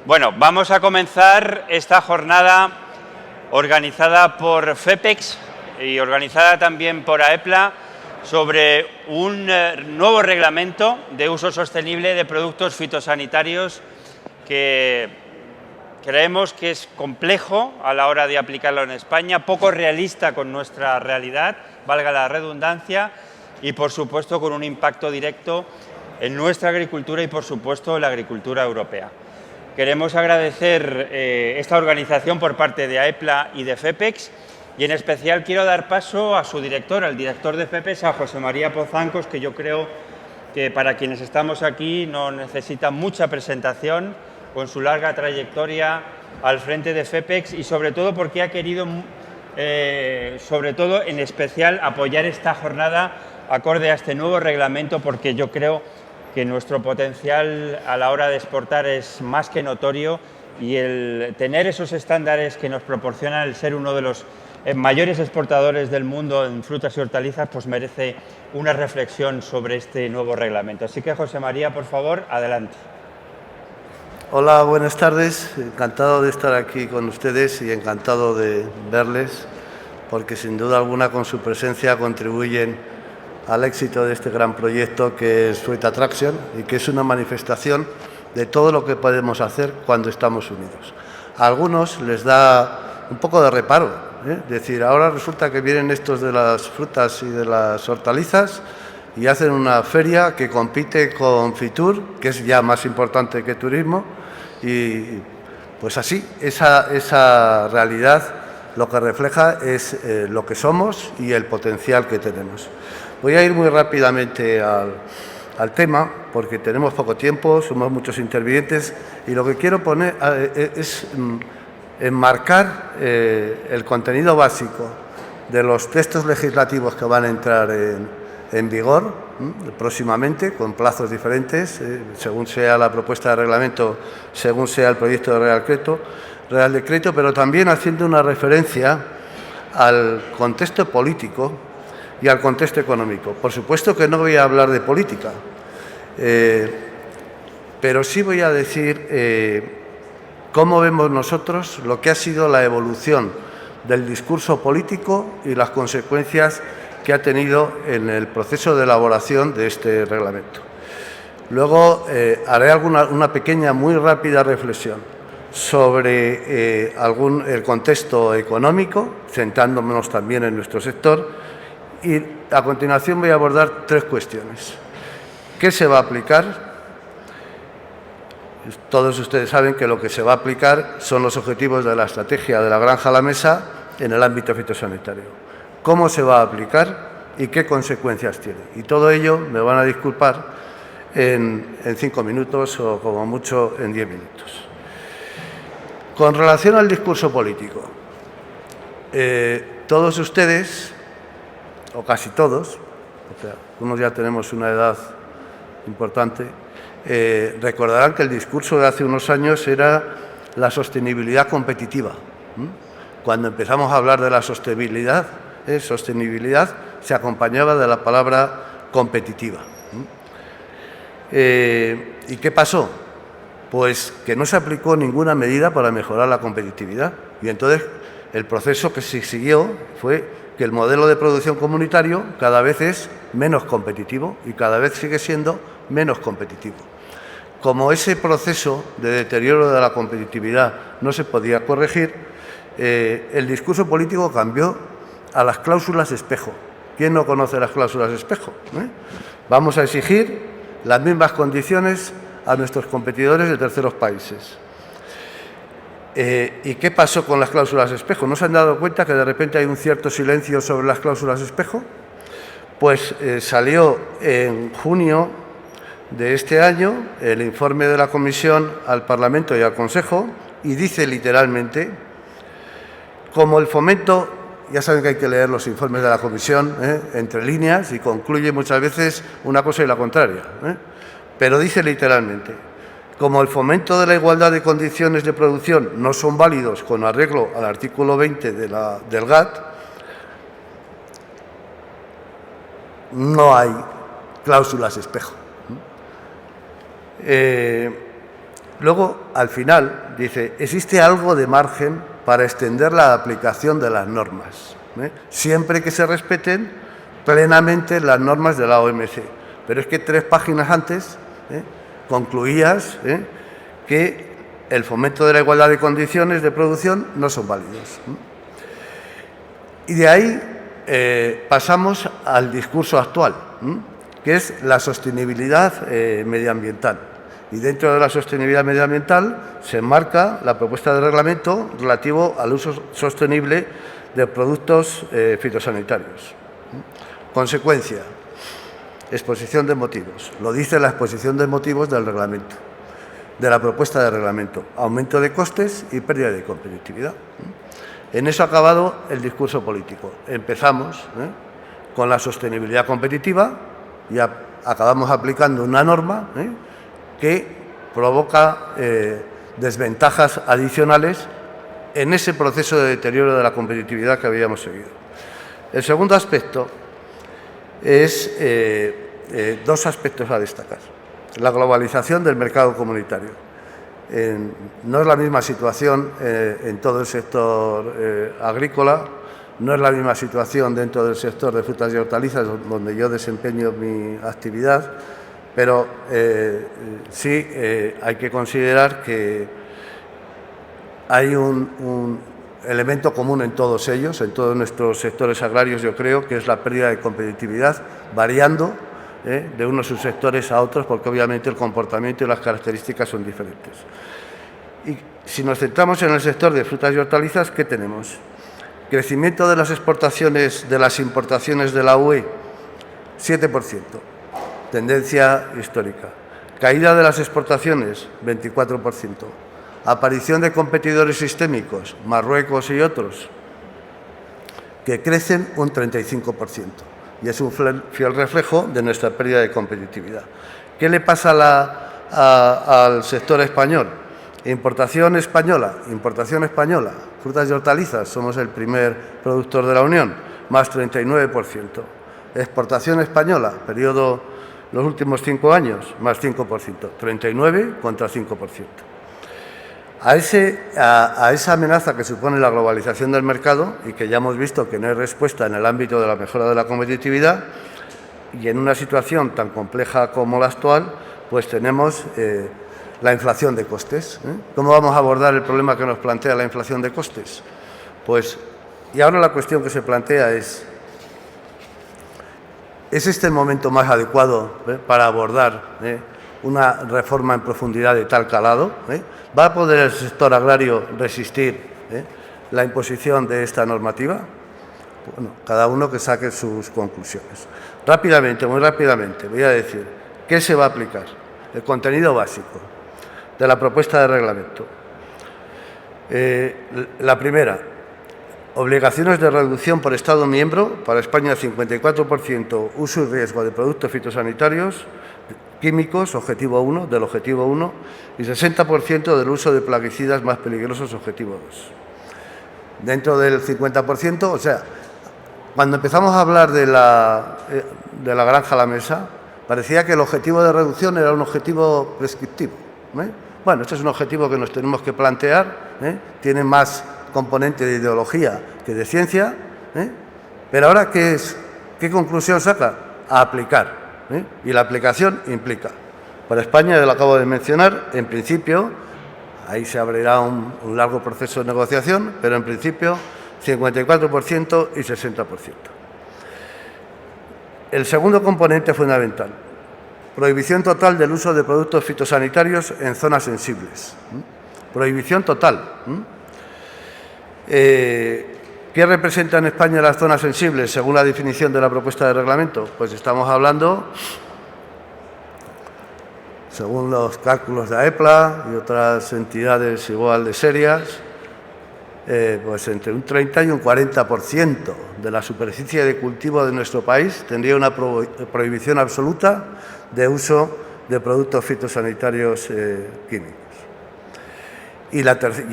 Bueno, vamos a comenzar esta jornada organizada por FEPEX y organizada también por AEPLA sobre un nuevo reglamento de uso sostenible de productos fitosanitarios que creemos que es complejo a la hora de aplicarlo en España, poco realista con nuestra realidad, valga la redundancia, y por supuesto con un impacto directo en nuestra agricultura y por supuesto en la agricultura europea. Queremos agradecer esta organización por parte de AEPLA y de FEPEX y en especial quiero dar paso a su director, al director de FEPEX, a José María Pozancos, que yo creo que para quienes estamos aquí no necesita mucha presentación con su larga trayectoria al frente de FEPEX y sobre todo porque ha querido, sobre todo en especial, apoyar esta jornada acorde a este nuevo reglamento porque yo creo que nuestro potencial a la hora de exportar es más que notorio y el tener esos estándares que nos proporcionan el ser uno de los mayores exportadores del mundo en frutas y hortalizas, pues merece una reflexión sobre este nuevo reglamento. Así que, José María, por favor, adelante. Hola, buenas tardes. Encantado de estar aquí con ustedes y encantado de verles, porque sin duda alguna con su presencia contribuyen al éxito de este gran proyecto que es Fruit Attraction y que es una manifestación de todo lo que podemos hacer cuando estamos unidos. A algunos les da un poco de reparo, es decir, ahora resulta que vienen estos de las frutas y de las hortalizas y hacen una feria que compite con Fitur, que es ya más importante que turismo, y pues así, esa realidad lo que refleja es lo que somos y el potencial que tenemos. Voy a ir muy rápidamente al tema, porque tenemos poco tiempo, somos muchos intervinientes, y lo que quiero poner es enmarcar el contenido básico de los textos legislativos que van a entrar en vigor próximamente, con plazos diferentes, según sea la propuesta de reglamento, según sea el proyecto de Real Decreto, pero también haciendo una referencia al contexto político y al contexto económico. Por supuesto que no voy a hablar de política, pero sí voy a decir cómo vemos nosotros lo que ha sido la evolución del discurso político y las consecuencias que ha tenido en el proceso de elaboración de este reglamento. Luego haré una pequeña, muy rápida reflexión sobre el contexto económico, centrándonos también en nuestro sector, y a continuación voy a abordar tres cuestiones. ¿Qué se va a aplicar? Todos ustedes saben que lo que se va a aplicar son los objetivos de la estrategia de la granja a la mesa en el ámbito fitosanitario. ¿Cómo se va a aplicar y qué consecuencias tiene? Y todo ello, me van a disculpar, en 5 minutos o como mucho en 10 minutos. Con relación al discurso político, todos ustedes, o casi todos, porque algunos ya tenemos una edad importante, recordarán que el discurso de hace unos años era la sostenibilidad competitiva. Cuando empezamos a hablar de la sostenibilidad se acompañaba de la palabra competitiva. ¿Y qué pasó? Pues que no se aplicó ninguna medida para mejorar la competitividad. Y entonces el proceso que se siguió fue que el modelo de producción comunitario cada vez es menos competitivo y cada vez sigue siendo menos competitivo. Como ese proceso de deterioro de la competitividad no se podía corregir, el discurso político cambió a las cláusulas espejo. ¿Quién no conoce las cláusulas espejo? Vamos a exigir las mismas condiciones a nuestros competidores de terceros países. ¿Y qué pasó con las cláusulas espejo? ¿No se han dado cuenta que de repente hay un cierto silencio sobre las cláusulas espejo? Pues salió en junio de este año el informe de la Comisión al Parlamento y al Consejo y dice literalmente, como el fomento, ya saben que hay que leer los informes de la Comisión entre líneas y concluye muchas veces una cosa y la contraria, pero dice literalmente, como el fomento de la igualdad de condiciones de producción no son válidos con arreglo al artículo 20 del GATT, no hay cláusulas espejo. Luego, al final, dice, existe algo de margen para extender la aplicación de las normas, siempre que se respeten plenamente las normas de la OMC. Pero es que 3 páginas antes concluías que el fomento de la igualdad de condiciones de producción no son válidos. Y de ahí pasamos al discurso actual, que es la sostenibilidad medioambiental. Y dentro de la sostenibilidad medioambiental se enmarca la propuesta de reglamento relativo al uso sostenible de productos fitosanitarios. Consecuencia, exposición de motivos. Lo dice la exposición de motivos del reglamento, de la propuesta de reglamento. Aumento de costes y pérdida de competitividad. En eso ha acabado el discurso político. Empezamos con la sostenibilidad competitiva y acabamos aplicando una norma que provoca desventajas adicionales en ese proceso de deterioro de la competitividad que habíamos seguido. El segundo aspecto es 2 aspectos a destacar. La globalización del mercado comunitario. No es la misma situación en todo el sector agrícola, no es la misma situación dentro del sector de frutas y hortalizas, donde yo desempeño mi actividad, pero sí hay que considerar que hay un elemento común en todos ellos, en todos nuestros sectores agrarios, yo creo, que es la pérdida de competitividad, variando de unos subsectores a otros, porque obviamente el comportamiento y las características son diferentes. Y si nos centramos en el sector de frutas y hortalizas, ¿qué tenemos? Crecimiento de las exportaciones, de las importaciones de la UE, 7%. Tendencia histórica. Caída de las exportaciones, 24%. Aparición de competidores sistémicos, Marruecos y otros, que crecen un 35%. Y es un fiel reflejo de nuestra pérdida de competitividad. ¿Qué le pasa al sector español? Importación española, frutas y hortalizas, somos el primer productor de la Unión, más 39%. Exportación española, periodo los últimos 5 años, más 5%, 39 contra 5%. A esa amenaza que supone la globalización del mercado, y que ya hemos visto que no hay respuesta en el ámbito de la mejora de la competitividad, y en una situación tan compleja como la actual, pues tenemos la inflación de costes. ¿Cómo vamos a abordar el problema que nos plantea la inflación de costes? Pues, y ahora la cuestión que se plantea ¿es este el momento más adecuado para abordar una reforma en profundidad de tal calado? ¿Va a poder el sector agrario resistir la imposición de esta normativa? Bueno, cada uno que saque sus conclusiones. Rápidamente, muy rápidamente, voy a decir qué se va a aplicar. El contenido básico de la propuesta de reglamento. La primera, obligaciones de reducción por Estado miembro, para España 54% uso y riesgo de productos fitosanitarios químicos, objetivo 1, del objetivo 1, y 60% del uso de plaguicidas más peligrosos, objetivo 2. Dentro del 50%, o sea, cuando empezamos a hablar de la granja a la mesa, parecía que el objetivo de reducción era un objetivo prescriptivo. Bueno, este es un objetivo que nos tenemos que plantear, tiene más componente de ideología que de ciencia, pero ahora, ¿qué conclusión saca? A aplicar. Y la aplicación implica, para España, ya lo acabo de mencionar, en principio, ahí se abrirá un largo proceso de negociación, pero en principio 54% y 60%. El segundo componente fundamental, prohibición total del uso de productos fitosanitarios en zonas sensibles. Prohibición total. ¿Qué representa en España las zonas sensibles según la definición de la propuesta de reglamento? Pues estamos hablando, según los cálculos de AEPLA y otras entidades igual de serias, pues entre un 30 y un 40% de la superficie de cultivo de nuestro país tendría una prohibición absoluta de uso de productos fitosanitarios químicos. Y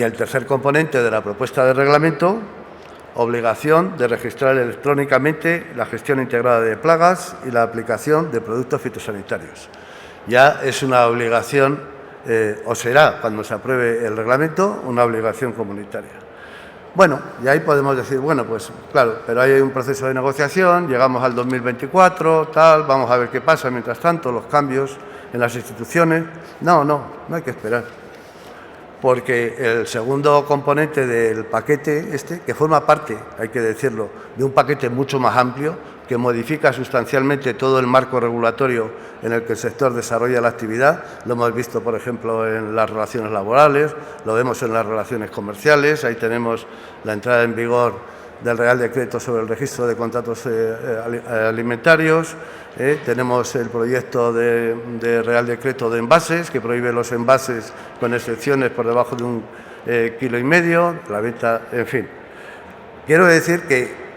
el tercer componente de la propuesta de reglamento, obligación de registrar electrónicamente la gestión integrada de plagas y la aplicación de productos fitosanitarios. Ya es una obligación o será, cuando se apruebe el reglamento, una obligación comunitaria. Bueno, y ahí podemos decir, bueno, pues claro, pero hay un proceso de negociación, llegamos al 2024, tal, vamos a ver qué pasa mientras tanto, los cambios en las instituciones. No hay que esperar. Porque el segundo componente del paquete que forma parte, hay que decirlo, de un paquete mucho más amplio, que modifica sustancialmente todo el marco regulatorio en el que el sector desarrolla la actividad. Lo hemos visto, por ejemplo, en las relaciones laborales, lo vemos en las relaciones comerciales. Ahí tenemos la entrada en vigor del Real Decreto sobre el registro de contratos alimentarios. Tenemos el proyecto de Real Decreto de envases, que prohíbe los envases con excepciones por debajo de 1,5 kilos, la venta, en fin. Quiero decir que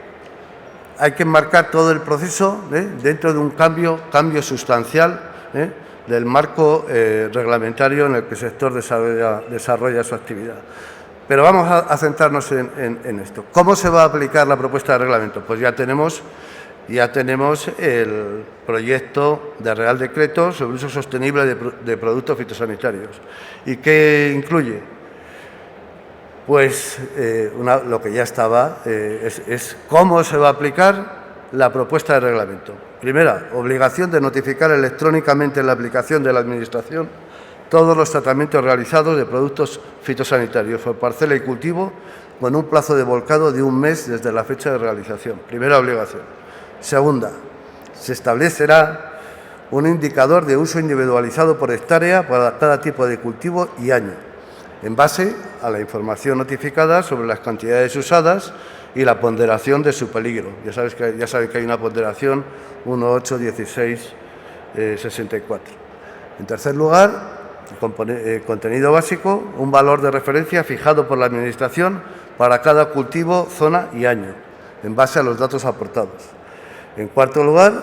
hay que enmarcar todo el proceso dentro de un cambio sustancial del marco reglamentario en el que el sector desarrolla su actividad. Pero vamos a centrarnos en esto. ¿Cómo se va a aplicar la propuesta de reglamento? Pues ya tenemos el proyecto de Real Decreto sobre uso sostenible de productos fitosanitarios. ¿Y qué incluye? Pues lo que ya estaba es cómo se va a aplicar la propuesta de reglamento. Primera, obligación de notificar electrónicamente en la aplicación de la Administración todos los tratamientos realizados de productos fitosanitarios por parcela y cultivo con un plazo de volcado de 1 mes desde la fecha de realización. Primera obligación. Segunda, se establecerá un indicador de uso individualizado por hectárea para cada tipo de cultivo y año, en base a la información notificada sobre las cantidades usadas y la ponderación de su peligro. Ya saben que hay una ponderación 1,8, 16, 64. En tercer lugar, contenido básico, un valor de referencia fijado por la Administración para cada cultivo, zona y año, en base a los datos aportados. En cuarto lugar,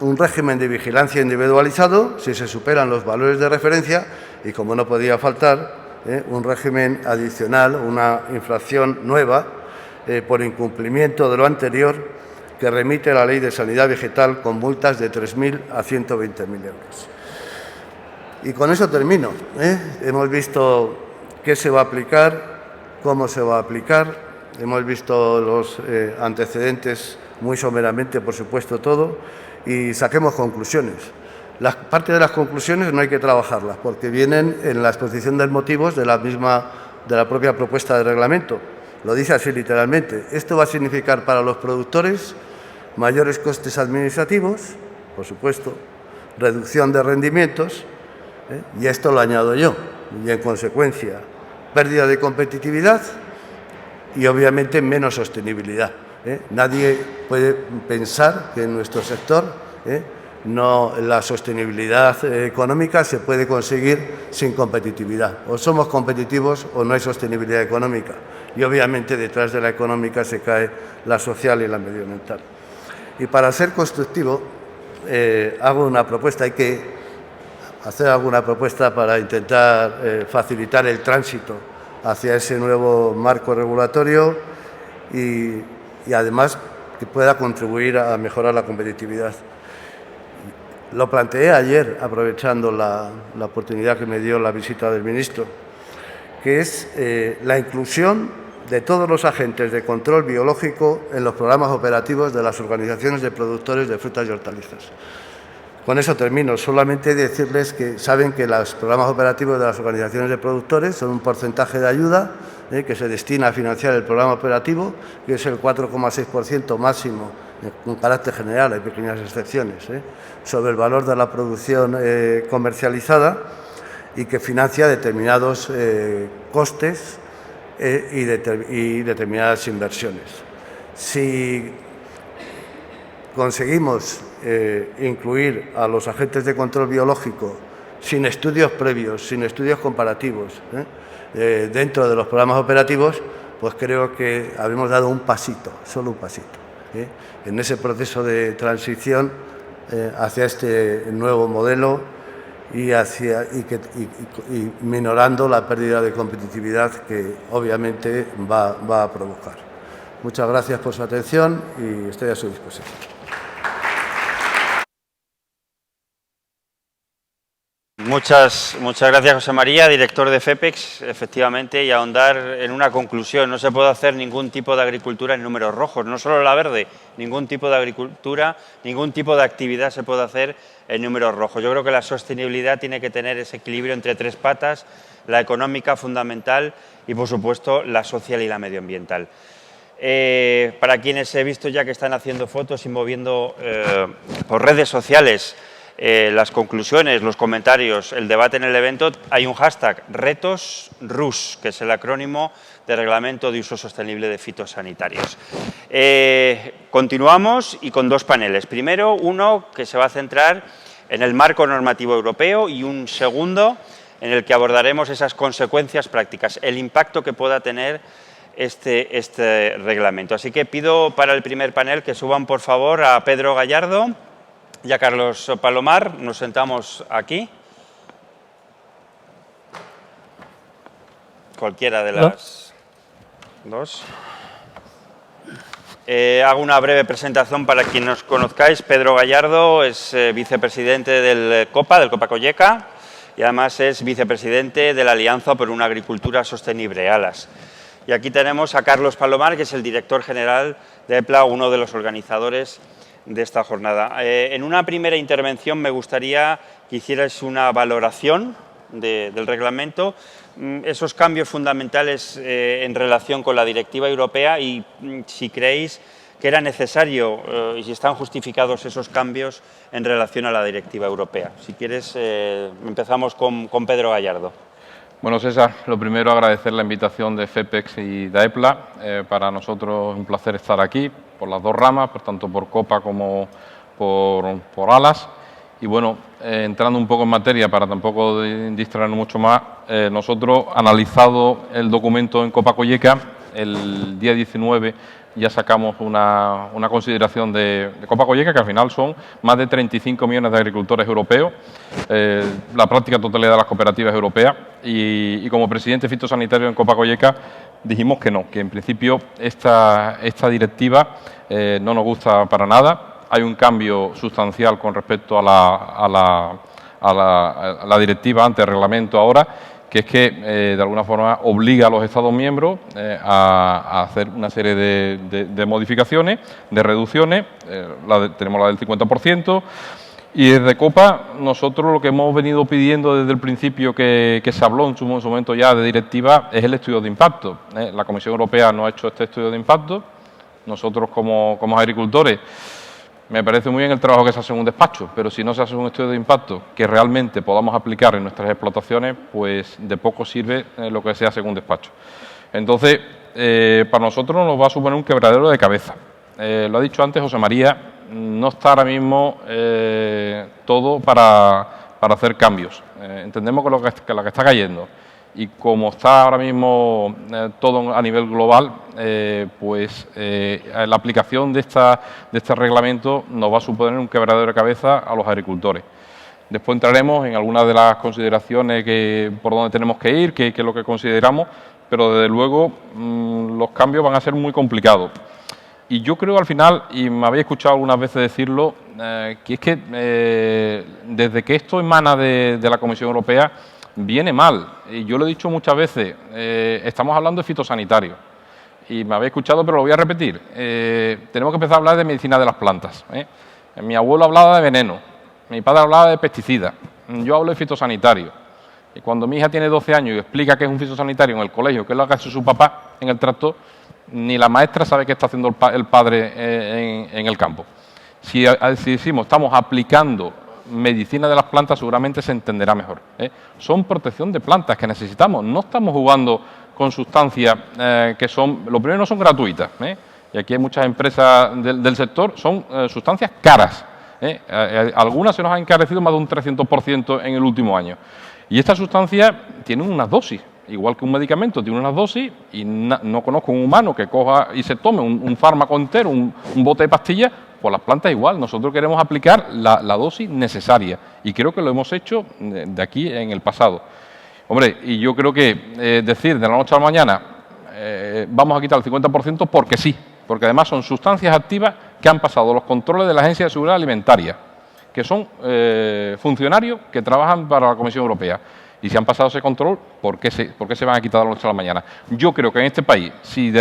un régimen de vigilancia individualizado si se superan los valores de referencia y, como no podía faltar, un régimen adicional, una infracción nueva por incumplimiento de lo anterior que remite la Ley de Sanidad Vegetal con multas de 3.000 a 120.000 euros. Y con eso termino. Hemos visto qué se va a aplicar, cómo se va a aplicar, hemos visto los antecedentes muy someramente, por supuesto, todo, y saquemos conclusiones. Parte de las conclusiones no hay que trabajarlas, porque vienen en la exposición de motivos de la propia propuesta de reglamento. Lo dice así literalmente. Esto va a significar para los productores mayores costes administrativos, por supuesto, reducción de rendimientos, y esto lo añado yo, y en consecuencia, pérdida de competitividad y obviamente menos sostenibilidad. Nadie puede pensar que en nuestro sector la sostenibilidad económica se puede conseguir sin competitividad. O somos competitivos o no hay sostenibilidad económica. Y obviamente detrás de la económica se cae la social y la medioambiental. Y para ser constructivo, hago una propuesta. Hay que hacer alguna propuesta para intentar facilitar el tránsito hacia ese nuevo marco regulatorio y además que pueda contribuir a mejorar la competitividad. Lo planteé ayer, aprovechando la oportunidad que me dio la visita del ministro, que es la inclusión de todos los agentes de control biológico en los programas operativos de las organizaciones de productores de frutas y hortalizas. Con eso termino. Solamente decirles que saben que los programas operativos de las organizaciones de productores son un porcentaje de ayuda que se destina a financiar el programa operativo, que es el 4,6% máximo, con carácter general, hay pequeñas excepciones, sobre el valor de la producción comercializada y que financia determinados costes y determinadas inversiones. Si conseguimos incluir a los agentes de control biológico sin estudios previos, sin estudios comparativos, dentro de los programas operativos, pues creo que habremos dado un pasito, solo un pasito, en ese proceso de transición hacia este nuevo modelo y minorando la pérdida de competitividad que obviamente va a provocar. Muchas gracias por su atención y estoy a su disposición. Muchas gracias, José María, director de FEPEX, efectivamente, y ahondar en una conclusión. No se puede hacer ningún tipo de agricultura en números rojos, no solo la verde, ningún tipo de agricultura, ningún tipo de actividad se puede hacer en números rojos. Yo creo que la sostenibilidad tiene que tener ese equilibrio entre tres patas, la económica fundamental y, por supuesto, la social y la medioambiental. Para quienes he visto ya que están haciendo fotos y moviendo por redes sociales las conclusiones, los comentarios, el debate en el evento, hay un hashtag RetosRUS, que es el acrónimo de Reglamento de Uso Sostenible de Fitosanitarios. Continuamos y con dos paneles. Primero, uno que se va a centrar en el marco normativo europeo y un segundo en el que abordaremos esas consecuencias prácticas, el impacto que pueda tener este reglamento. Así que pido para el primer panel que suban, por favor, a Pedro Gallardo y a Carlos Palomar. Nos sentamos aquí. Cualquiera de las dos. Hago una breve presentación para quien nos conozcáis. Pedro Gallardo es vicepresidente del Copa y además es vicepresidente de la Alianza por una Agricultura Sostenible, ALAS. Y aquí tenemos a Carlos Palomar, que es el director general de EPLA, uno de los organizadores de esta jornada. En una primera intervención me gustaría que hicierais una valoración del reglamento, esos cambios fundamentales en relación con la directiva europea y si creéis que era necesario y si están justificados esos cambios en relación a la directiva europea. Si quieres, empezamos con Pedro Gallardo. Bueno, César, lo primero agradecer la invitación de FEPEX y de EPLA. Para nosotros es un placer estar aquí, por las dos ramas, tanto por Copa como por ALAS. Y bueno, entrando un poco en materia, para tampoco distraernos mucho más, nosotros, analizado el documento en Copa Cogeca, el día 19 ya sacamos una consideración de Copa Cogeca, que al final son más de 35 millones de agricultores europeos, la práctica totalidad de las cooperativas europeas, y como presidente fitosanitario en Copa Cogeca dijimos que no, que en principio esta directiva no nos gusta para nada. Hay un cambio sustancial con respecto a la directiva, ante el reglamento ahora, que es que de alguna forma obliga a los Estados miembros a hacer una serie de modificaciones, de reducciones. Tenemos la del 50%, y desde Copa nosotros lo que hemos venido pidiendo desde el principio que se habló en su momento ya de directiva es el estudio de impacto. La Comisión Europea no ha hecho este estudio de impacto. Nosotros como agricultores, me parece muy bien el trabajo que se hace en un despacho, pero si no se hace un estudio de impacto que realmente podamos aplicar en nuestras explotaciones, pues de poco sirve lo que se hace en un despacho. Entonces, para nosotros nos va a suponer un quebradero de cabeza. Lo ha dicho antes José María, no está ahora mismo todo para hacer cambios. Entendemos que lo que está cayendo, y como está ahora mismo todo a nivel global, la aplicación de este reglamento nos va a suponer un quebradero de cabeza a los agricultores. Después entraremos en algunas de las consideraciones por donde tenemos que ir, qué es lo que consideramos, pero desde luego los cambios van a ser muy complicados. Y yo creo al final, y me habéis escuchado algunas veces decirlo, que es que desde que esto emana de la Comisión Europea, viene mal. Y yo lo he dicho muchas veces, estamos hablando de fitosanitarios. Y me habéis escuchado, pero lo voy a repetir. Tenemos que empezar a hablar de medicina de las plantas. Mi abuelo hablaba de veneno, mi padre hablaba de pesticidas, yo hablo de fitosanitario. Y cuando mi hija tiene 12 años y explica que es un fitosanitario en el colegio, que es lo que hace su papá en el tractor, ni la maestra sabe qué está haciendo el padre en el campo. Si decimos estamos aplicando medicina de las plantas, seguramente se entenderá mejor. Son protección de plantas que necesitamos, no estamos jugando con sustancias que son, lo primero, no son gratuitas, y aquí hay muchas empresas del sector, son sustancias caras. Algunas se nos han encarecido más de un 300% en el último año, y estas sustancias tienen unas dosis, igual que un medicamento tiene unas dosis, y no conozco un humano que coja y se tome un fármaco entero, un bote de pastillas. Pues las plantas igual, nosotros queremos aplicar la dosis necesaria, y creo que lo hemos hecho de aquí en el pasado. Hombre, y yo creo que decir de la noche a la mañana vamos a quitar el 50% porque sí, porque además son sustancias activas que han pasado los controles de la Agencia de Seguridad Alimentaria, que son funcionarios que trabajan para la Comisión Europea. Y si han pasado ese control, ¿por qué se van a quitar a las 8 de la mañana? Yo creo que en este país, si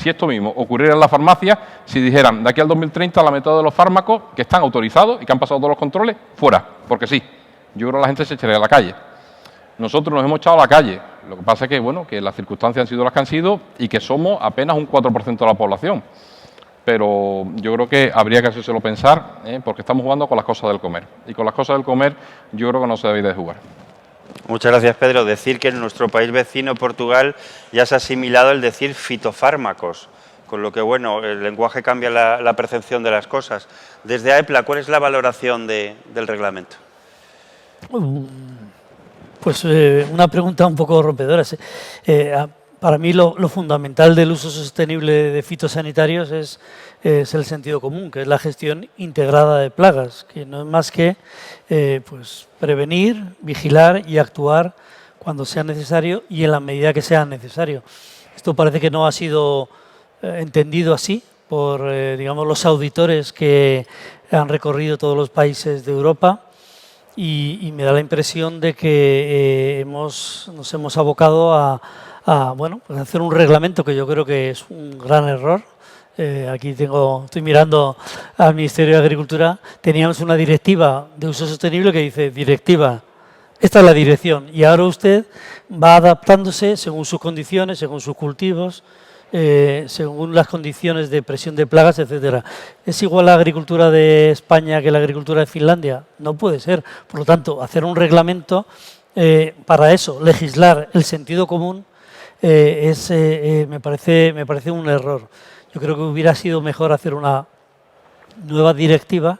esto mismo ocurriera en la farmacia, si dijeran de aquí al 2030 la método de los fármacos que están autorizados y que han pasado todos los controles, fuera, porque sí. Yo creo que la gente se echaría a la calle. Nosotros nos hemos echado a la calle. Lo que pasa es que, bueno, que las circunstancias han sido las que han sido y que somos apenas un 4% de la población. Pero yo creo que habría que hacérselo pensar, porque estamos jugando con las cosas del comer. Y con las cosas del comer yo creo que no se debe de jugar. Muchas gracias, Pedro. Decir que en nuestro país vecino, Portugal, ya se ha asimilado el decir fitofármacos, con lo que, bueno, el lenguaje cambia la percepción de las cosas. Desde AEPLA, ¿cuál es la valoración del reglamento? Pues una pregunta un poco rompedora. Para mí lo fundamental del uso sostenible de fitosanitarios es el sentido común, que es la gestión integrada de plagas, que no es más que pues prevenir, vigilar y actuar cuando sea necesario y en la medida que sea necesario. Esto parece que no ha sido entendido así por digamos, los auditores que han recorrido todos los países de Europa. Y me da la impresión de que nos hemos abocado a bueno, pues hacer un reglamento que yo creo que es un gran error. Aquí estoy mirando al Ministerio de Agricultura. Teníamos una directiva de uso sostenible que dice, directiva, esta es la dirección. Y ahora usted va adaptándose según sus condiciones, según sus cultivos, según las condiciones de presión de plagas, etcétera. ¿Es igual la agricultura de España que la agricultura de Finlandia? No puede ser. Por lo tanto, hacer un reglamento para eso, legislar el sentido común, me parece un error. Yo creo que hubiera sido mejor hacer una nueva directiva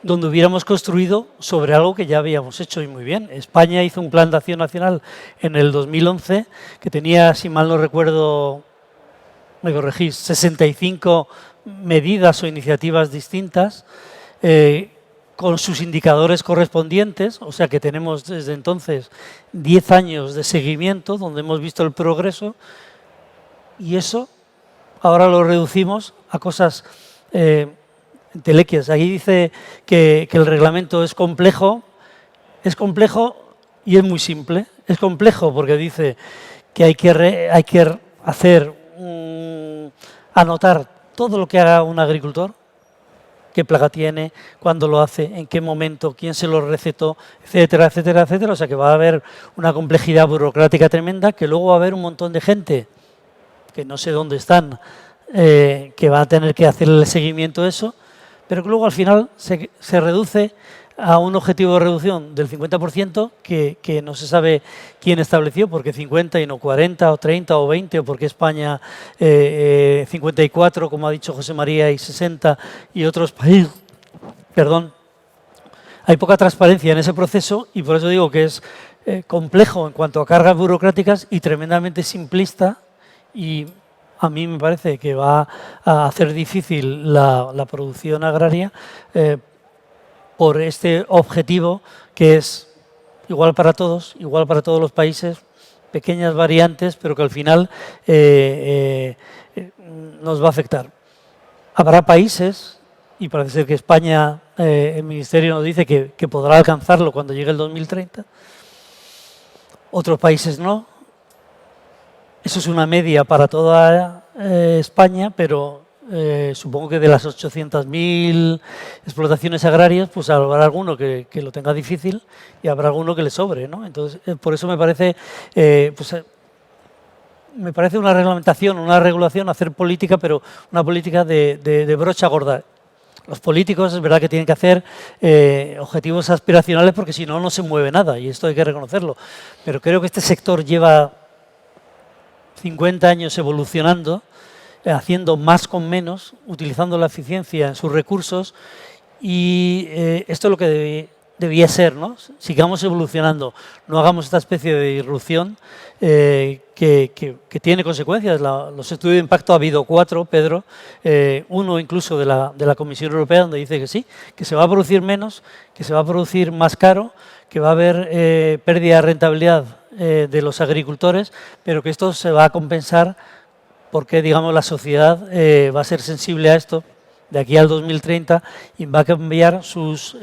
donde hubiéramos construido sobre algo que ya habíamos hecho y muy bien. España hizo un plan de acción nacional en el 2011 que tenía, si mal no recuerdo, me corregís, 65 medidas o iniciativas distintas con sus indicadores correspondientes, o sea que tenemos desde entonces 10 años de seguimiento donde hemos visto el progreso y eso ahora lo reducimos a cosas entelequias. Ahí dice que el reglamento es complejo y es muy simple. Es complejo porque dice que hay que hacer, anotar todo lo que haga un agricultor, qué plaga tiene, cuándo lo hace, en qué momento, quién se lo recetó, etcétera, etcétera, etcétera. O sea que va a haber una complejidad burocrática tremenda, que luego va a haber un montón de gente, que no sé dónde están, que va a tener que hacer el seguimiento de eso, pero que luego al final se reduce a un objetivo de reducción del 50% que no se sabe quién estableció, porque 50 y no 40 o 30 o 20, o porque España 54, como ha dicho José María, y 60 y otros países. Perdón. Hay poca transparencia en ese proceso y por eso digo que es complejo en cuanto a cargas burocráticas y tremendamente simplista y a mí me parece que va a hacer difícil la producción agraria por este objetivo que es igual para todos los países, pequeñas variantes, pero que al final nos va a afectar. Habrá países, y parece ser que España, el Ministerio nos dice que podrá alcanzarlo cuando llegue el 2030, otros países no. Eso es una media para toda España, pero supongo que de las 800.000 explotaciones agrarias, pues habrá alguno que lo tenga difícil y habrá alguno que le sobre, ¿no? Entonces, por eso me parece una reglamentación, una regulación, hacer política, pero una política de brocha gorda. Los políticos es verdad que tienen que hacer objetivos aspiracionales porque si no, no se mueve nada y esto hay que reconocerlo. Pero creo que este sector lleva 50 años evolucionando, haciendo más con menos, utilizando la eficiencia en sus recursos y esto es lo que debía ser, ¿no? Sigamos evolucionando, no hagamos esta especie de irrupción que tiene consecuencias. Los estudios de impacto ha habido 4, Pedro, uno incluso de la Comisión Europea donde dice que sí, que se va a producir menos, que se va a producir más caro, que va a haber pérdida de rentabilidad de los agricultores, pero que esto se va a compensar porque, digamos, la sociedad va a ser sensible a esto, de aquí al 2030 y va a cambiar sus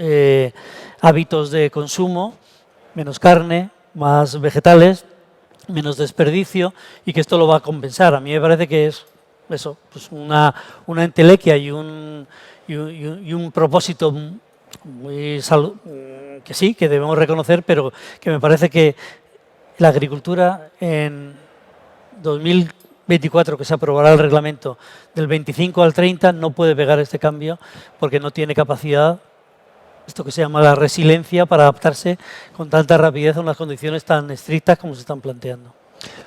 hábitos de consumo, menos carne, más vegetales, menos desperdicio, y que esto lo va a compensar. A mí me parece que es eso, pues una entelequia y un propósito muy que sí, que debemos reconocer, pero que me parece que la agricultura en 2024, que se aprobará el reglamento, del 25 al 30 no puede pegar este cambio porque no tiene capacidad, esto que se llama la resiliencia, para adaptarse con tanta rapidez a unas condiciones tan estrictas como se están planteando.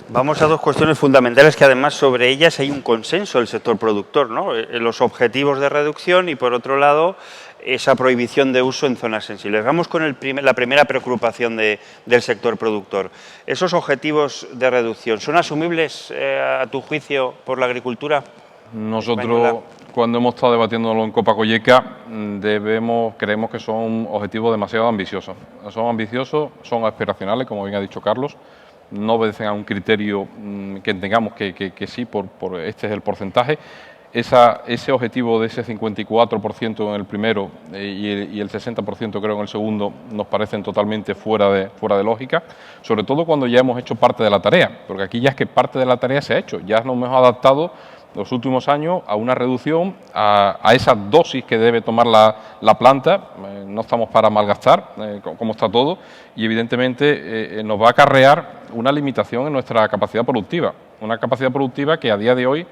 Vamos a dos cuestiones fundamentales que además sobre ellas hay un consenso del sector productor, ¿no? Los objetivos de reducción y por otro lado esa prohibición de uso en zonas sensibles. Vamos con la primera preocupación del sector productor. ¿Esos objetivos de reducción son asumibles a tu juicio por la agricultura Nosotros, española? cuando hemos estado debatiéndolo en Copa Colleca, creemos que son objetivos demasiado ambiciosos. Son ambiciosos, son aspiracionales, como bien ha dicho Carlos, no obedecen a un criterio que entendamos que sí, por este es el porcentaje. Ese objetivo de ese 54% en el primero y el 60% creo en el segundo nos parecen totalmente fuera de lógica, sobre todo cuando ya hemos hecho parte de la tarea, porque aquí ya es que parte de la tarea se ha hecho, ya nos hemos adaptado los últimos años a una reducción, a esa dosis que debe tomar la planta, no estamos para malgastar, como está todo, y evidentemente nos va a acarrear una limitación en nuestra capacidad productiva, una capacidad productiva que a día de hoy,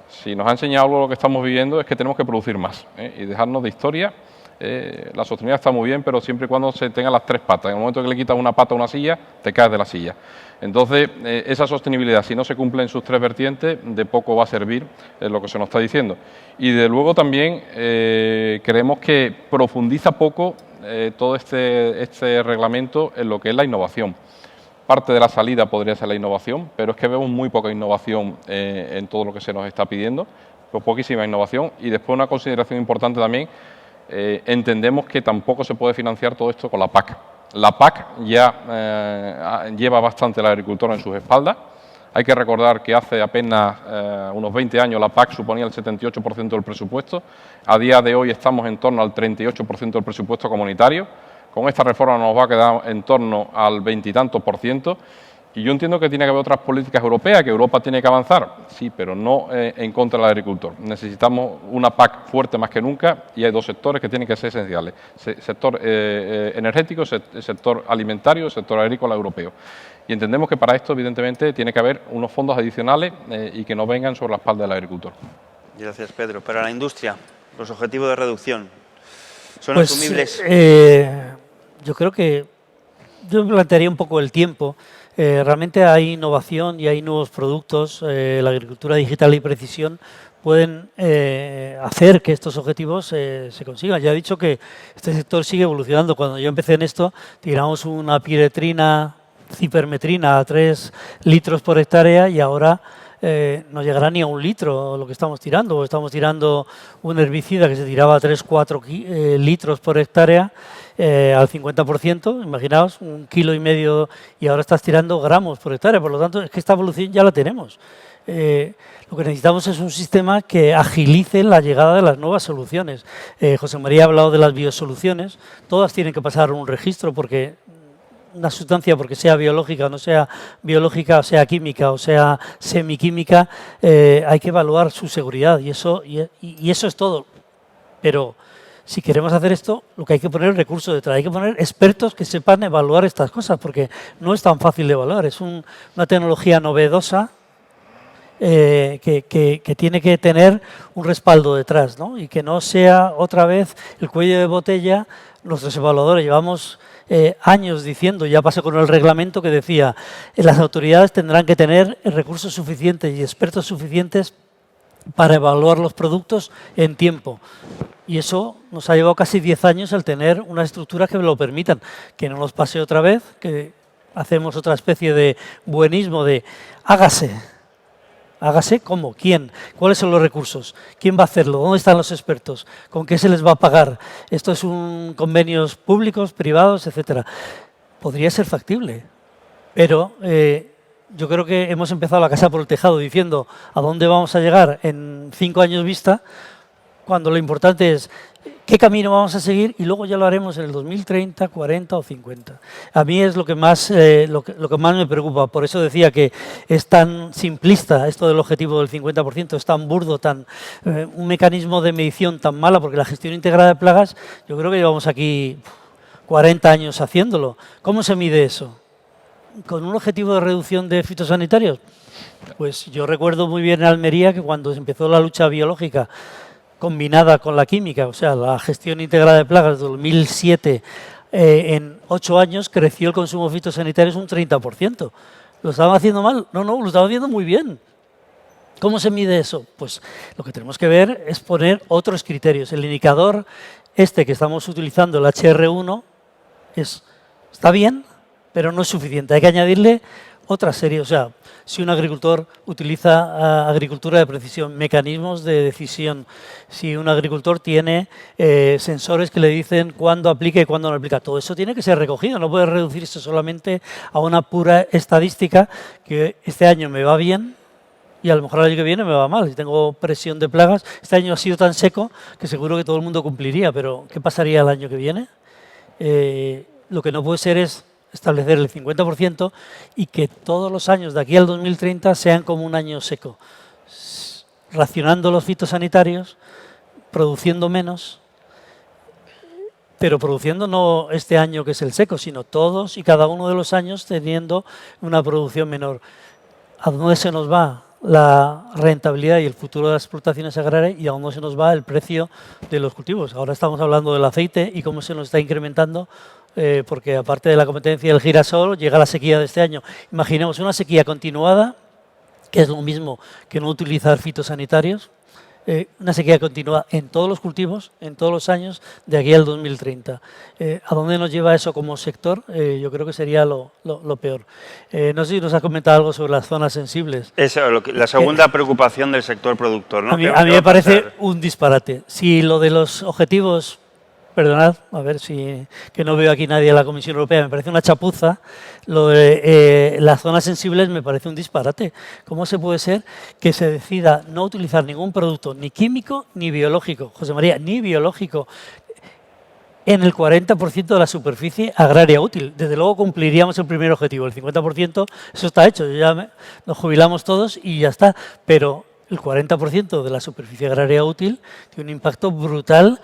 si nos ha enseñado algo lo que estamos viviendo, es que tenemos que producir más y dejarnos de historia. La sostenibilidad está muy bien, pero siempre y cuando se tengan las tres patas. En el momento que le quitas una pata a una silla, te caes de la silla. Entonces, esa sostenibilidad, si no se cumple en sus tres vertientes, de poco va a servir lo que se nos está diciendo. Y de luego también creemos que profundiza poco todo este reglamento en lo que es la innovación. Parte de la salida podría ser la innovación, pero es que vemos muy poca innovación en todo lo que se nos está pidiendo, pues poquísima innovación. Y después una consideración importante también, entendemos que tampoco se puede financiar todo esto con la PAC. La PAC ya lleva bastante la agricultura en sus espaldas. Hay que recordar que hace apenas unos 20 años la PAC suponía el 78% del presupuesto. A día de hoy estamos en torno al 38% del presupuesto comunitario. Con esta reforma nos va a quedar en torno al 20 y tantos %. Y yo entiendo que tiene que haber otras políticas europeas, que Europa tiene que avanzar, sí, pero no en contra del agricultor. Necesitamos una PAC fuerte más que nunca y hay dos sectores que tienen que ser esenciales. Sector energético, sector alimentario, sector agrícola europeo. Y entendemos que para esto, evidentemente, tiene que haber unos fondos adicionales y que no vengan sobre la espalda del agricultor. Gracias, Pedro. Para la industria, los objetivos de reducción, ¿son pues, asumibles? Yo creo que yo plantearía un poco el tiempo. Realmente hay innovación y hay nuevos productos. La agricultura digital y precisión pueden hacer que estos objetivos se consigan. Ya he dicho que este sector sigue evolucionando. Cuando yo empecé en esto, tiramos una piretrina, cipermetrina a 3 litros por hectárea y ahora no llegará ni a 1 litro lo que estamos tirando. Estamos tirando un herbicida que se tiraba a 3-4 litros por hectárea al 50%, imaginaos, 1,5 kilos y ahora estás tirando gramos por hectárea. Por lo tanto, es que esta evolución ya la tenemos. Lo que necesitamos es un sistema que agilice la llegada de las nuevas soluciones. José María ha hablado de las biosoluciones. Todas tienen que pasar un registro porque una sustancia, porque sea biológica o no sea biológica, o sea química o sea semiquímica, hay que evaluar su seguridad y eso es todo. Pero si queremos hacer esto, lo que hay que poner es recursos detrás, hay que poner expertos que sepan evaluar estas cosas, porque no es tan fácil de evaluar, es una tecnología novedosa que tiene que tener un respaldo detrás, ¿no? Y que no sea otra vez el cuello de botella. Nuestros evaluadores llevamos años diciendo, ya pasó con el reglamento que decía, las autoridades tendrán que tener recursos suficientes y expertos suficientes para evaluar los productos en tiempo. Y eso nos ha llevado casi 10 años el tener unas estructuras que lo permitan. Que no nos pase otra vez, que hacemos otra especie de buenismo de hágase. Hágase, ¿cómo? ¿Quién? ¿Cuáles son los recursos? ¿Quién va a hacerlo? ¿Dónde están los expertos? ¿Con qué se les va a pagar? ¿Esto es convenios públicos, privados, etcétera? Podría ser factible, pero yo creo que hemos empezado la casa por el tejado diciendo a dónde vamos a llegar en 5 años vista, cuando lo importante es qué camino vamos a seguir y luego ya lo haremos en el 2030, 40 o 50. A mí es lo que más me preocupa. Por eso decía que es tan simplista esto del objetivo del 50%, es tan burdo, un mecanismo de medición tan mala, porque la gestión integrada de plagas, yo creo que llevamos aquí 40 años haciéndolo. ¿Cómo se mide eso? ¿Con un objetivo de reducción de fitosanitarios? Pues yo recuerdo muy bien en Almería que cuando empezó la lucha biológica combinada con la química, o sea, la gestión integrada de plagas de 2007, en 8 años creció el consumo de fitosanitarios un 30%. ¿Lo estaban haciendo mal? No, lo estaban haciendo muy bien. ¿Cómo se mide eso? Pues lo que tenemos que ver es poner otros criterios. El indicador que estamos utilizando, el HR1, está bien, pero no es suficiente. Hay que añadirle otra serie. O sea, si un agricultor utiliza agricultura de precisión, mecanismos de decisión, si un agricultor tiene sensores que le dicen cuándo aplica y cuándo no aplica, todo eso tiene que ser recogido. No puede reducirse solamente a una pura estadística que este año me va bien y a lo mejor el año que viene me va mal. Si tengo presión de plagas, este año ha sido tan seco que seguro que todo el mundo cumpliría, pero ¿qué pasaría el año que viene? Lo que no puede ser es establecer el 50% y que todos los años de aquí al 2030 sean como un año seco, racionando los fitosanitarios, produciendo menos, pero produciendo no este año que es el seco, sino todos y cada uno de los años teniendo una producción menor. ¿A dónde se nos va la rentabilidad y el futuro de las explotaciones agrarias y a dónde se nos va el precio de los cultivos? Ahora estamos hablando del aceite y cómo se nos está incrementando, porque aparte de la competencia del girasol, llega la sequía de este año. Imaginemos una sequía continuada, que es lo mismo que no utilizar fitosanitarios, una sequía continua en todos los cultivos, en todos los años, de aquí al 2030. ¿A dónde nos lleva eso como sector? Yo creo que sería lo peor. No sé si nos has comentado algo sobre las zonas sensibles. La segunda preocupación del sector productor, ¿no? A mí me parece un disparate. Si lo de los objetivos... Perdonad, a ver si que no veo aquí nadie de la Comisión Europea, me parece una chapuza. Lo de las zonas sensibles me parece un disparate. ¿Cómo se puede ser que se decida no utilizar ningún producto, ni químico ni biológico, José María, ni biológico, en el 40% de la superficie agraria útil? Desde luego cumpliríamos el primer objetivo, el 50%, eso está hecho, nos jubilamos todos y ya está. Pero el 40% de la superficie agraria útil tiene un impacto brutal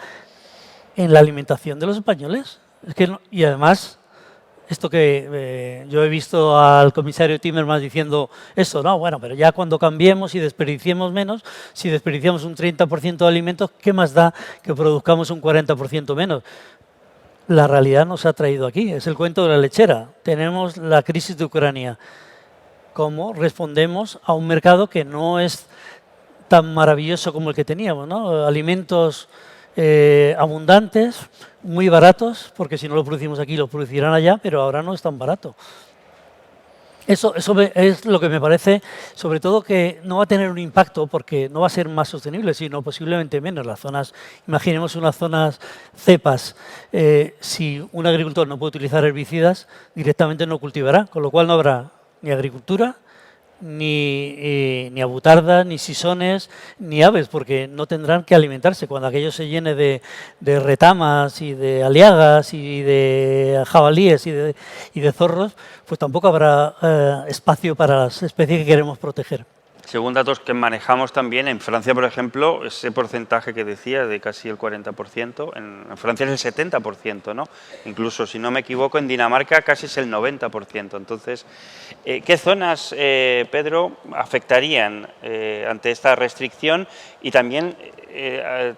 en la alimentación de los españoles. Y además, esto que yo he visto al comisario Timmermans diciendo eso, no, bueno, pero ya cuando cambiemos y desperdiciemos menos, si desperdiciamos un 30% de alimentos, ¿qué más da que produzcamos un 40% menos? La realidad nos ha traído aquí, es el cuento de la lechera. Tenemos la crisis de Ucrania. ¿Cómo respondemos a un mercado que no es tan maravilloso como el que teníamos, ¿no? Alimentos abundantes, muy baratos, porque si no lo producimos aquí lo producirán allá, pero ahora no es tan barato. Eso es lo que me parece, sobre todo que no va a tener un impacto porque no va a ser más sostenible, sino posiblemente menos. Las zonas, imaginemos unas zonas cepas, si un agricultor no puede utilizar herbicidas, directamente no cultivará, con lo cual no habrá ni agricultura, ni abutardas, ni sisones, ni aves, porque no tendrán que alimentarse. Cuando aquello se llene de retamas y de aliagas y de jabalíes y de zorros, pues tampoco habrá espacio para las especies que queremos proteger. Según datos que manejamos también, en Francia, por ejemplo, ese porcentaje que decía de casi el 40%, en Francia es el 70%, ¿no? Incluso, si no me equivoco, en Dinamarca casi es el 90%. Entonces, ¿qué zonas, Pedro, afectarían ante esta restricción? Y también,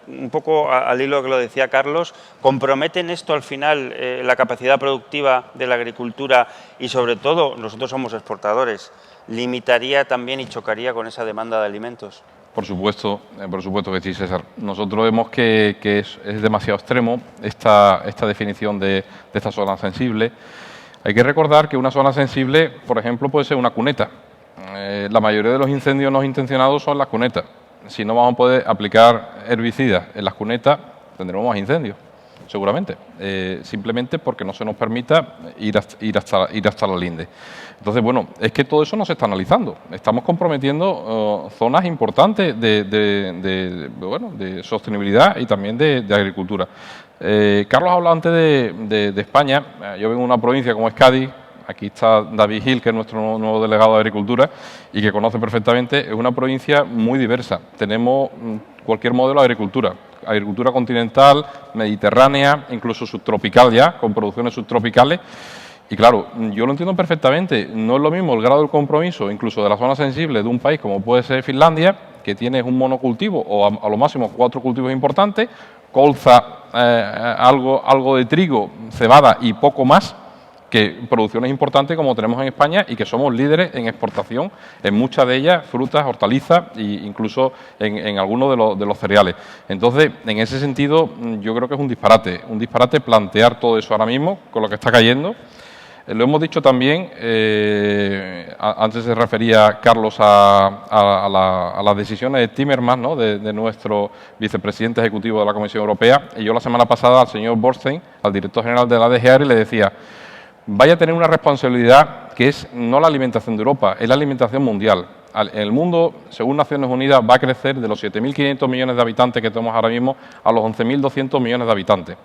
un poco al hilo que lo decía Carlos, ¿comprometen esto al final la capacidad productiva de la agricultura y, sobre todo, nosotros somos exportadores? ¿Limitaría también y chocaría con esa demanda de alimentos? Por supuesto que sí, César. Nosotros vemos que es demasiado extremo esta definición de esta zona sensible. Hay que recordar que una zona sensible, por ejemplo, puede ser una cuneta. La mayoría de los incendios no intencionados son las cunetas. Si no vamos a poder aplicar herbicidas en las cunetas, tendremos más incendios. seguramente, simplemente porque no se nos permita ir hasta la linde. Entonces, bueno, es que todo eso no se está analizando. Estamos comprometiendo zonas importantes de sostenibilidad y también de agricultura. Carlos ha hablado antes de España. Yo vengo de una provincia como es Cádiz. Aquí está David Gil, que es nuestro nuevo delegado de Agricultura y que conoce perfectamente. Es una provincia muy diversa. Tenemos cualquier modelo de agricultura. Agricultura continental, mediterránea, incluso subtropical ya, con producciones subtropicales. Y claro, yo lo entiendo perfectamente. No es lo mismo el grado del compromiso, incluso de la zona sensible de un país como puede ser Finlandia, que tienes un monocultivo o a lo máximo 4 cultivos importantes, colza, algo de trigo, cebada y poco más, que producciones importantes como tenemos en España y que somos líderes en exportación en muchas de ellas, frutas, hortalizas e incluso en algunos de los cereales. Entonces, en ese sentido, yo creo que es un disparate plantear todo eso ahora mismo con lo que está cayendo. Lo hemos dicho también, antes se refería Carlos a las decisiones de Timmermans, ¿no?, de nuestro vicepresidente ejecutivo de la Comisión Europea, y yo la semana pasada al señor Borstein, al director general de la DG Agri, le decía: vaya a tener una responsabilidad que es no la alimentación de Europa, es la alimentación mundial. El mundo, según Naciones Unidas, va a crecer de los 7.500 millones de habitantes que tenemos ahora mismo a los 11.200 millones de habitantes.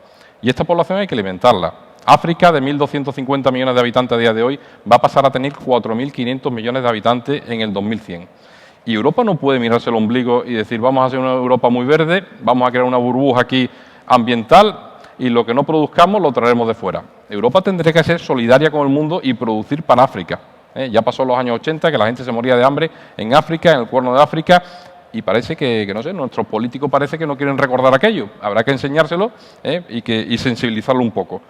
Y esta población hay que alimentarla. África, de 1.250 millones de habitantes a día de hoy, va a pasar a tener 4.500 millones de habitantes en el 2100. Y Europa no puede mirarse el ombligo y decir: vamos a hacer una Europa muy verde, vamos a crear una burbuja aquí ambiental y lo que no produzcamos lo traeremos de fuera. Europa tendría que ser solidaria con el mundo y producir para África. Ya pasó en los años 80 que la gente se moría de hambre en África, en el Cuerno de África, y parece que no sé, nuestros políticos parece que no quieren recordar aquello. Habrá que enseñárselo y sensibilizarlo un poco.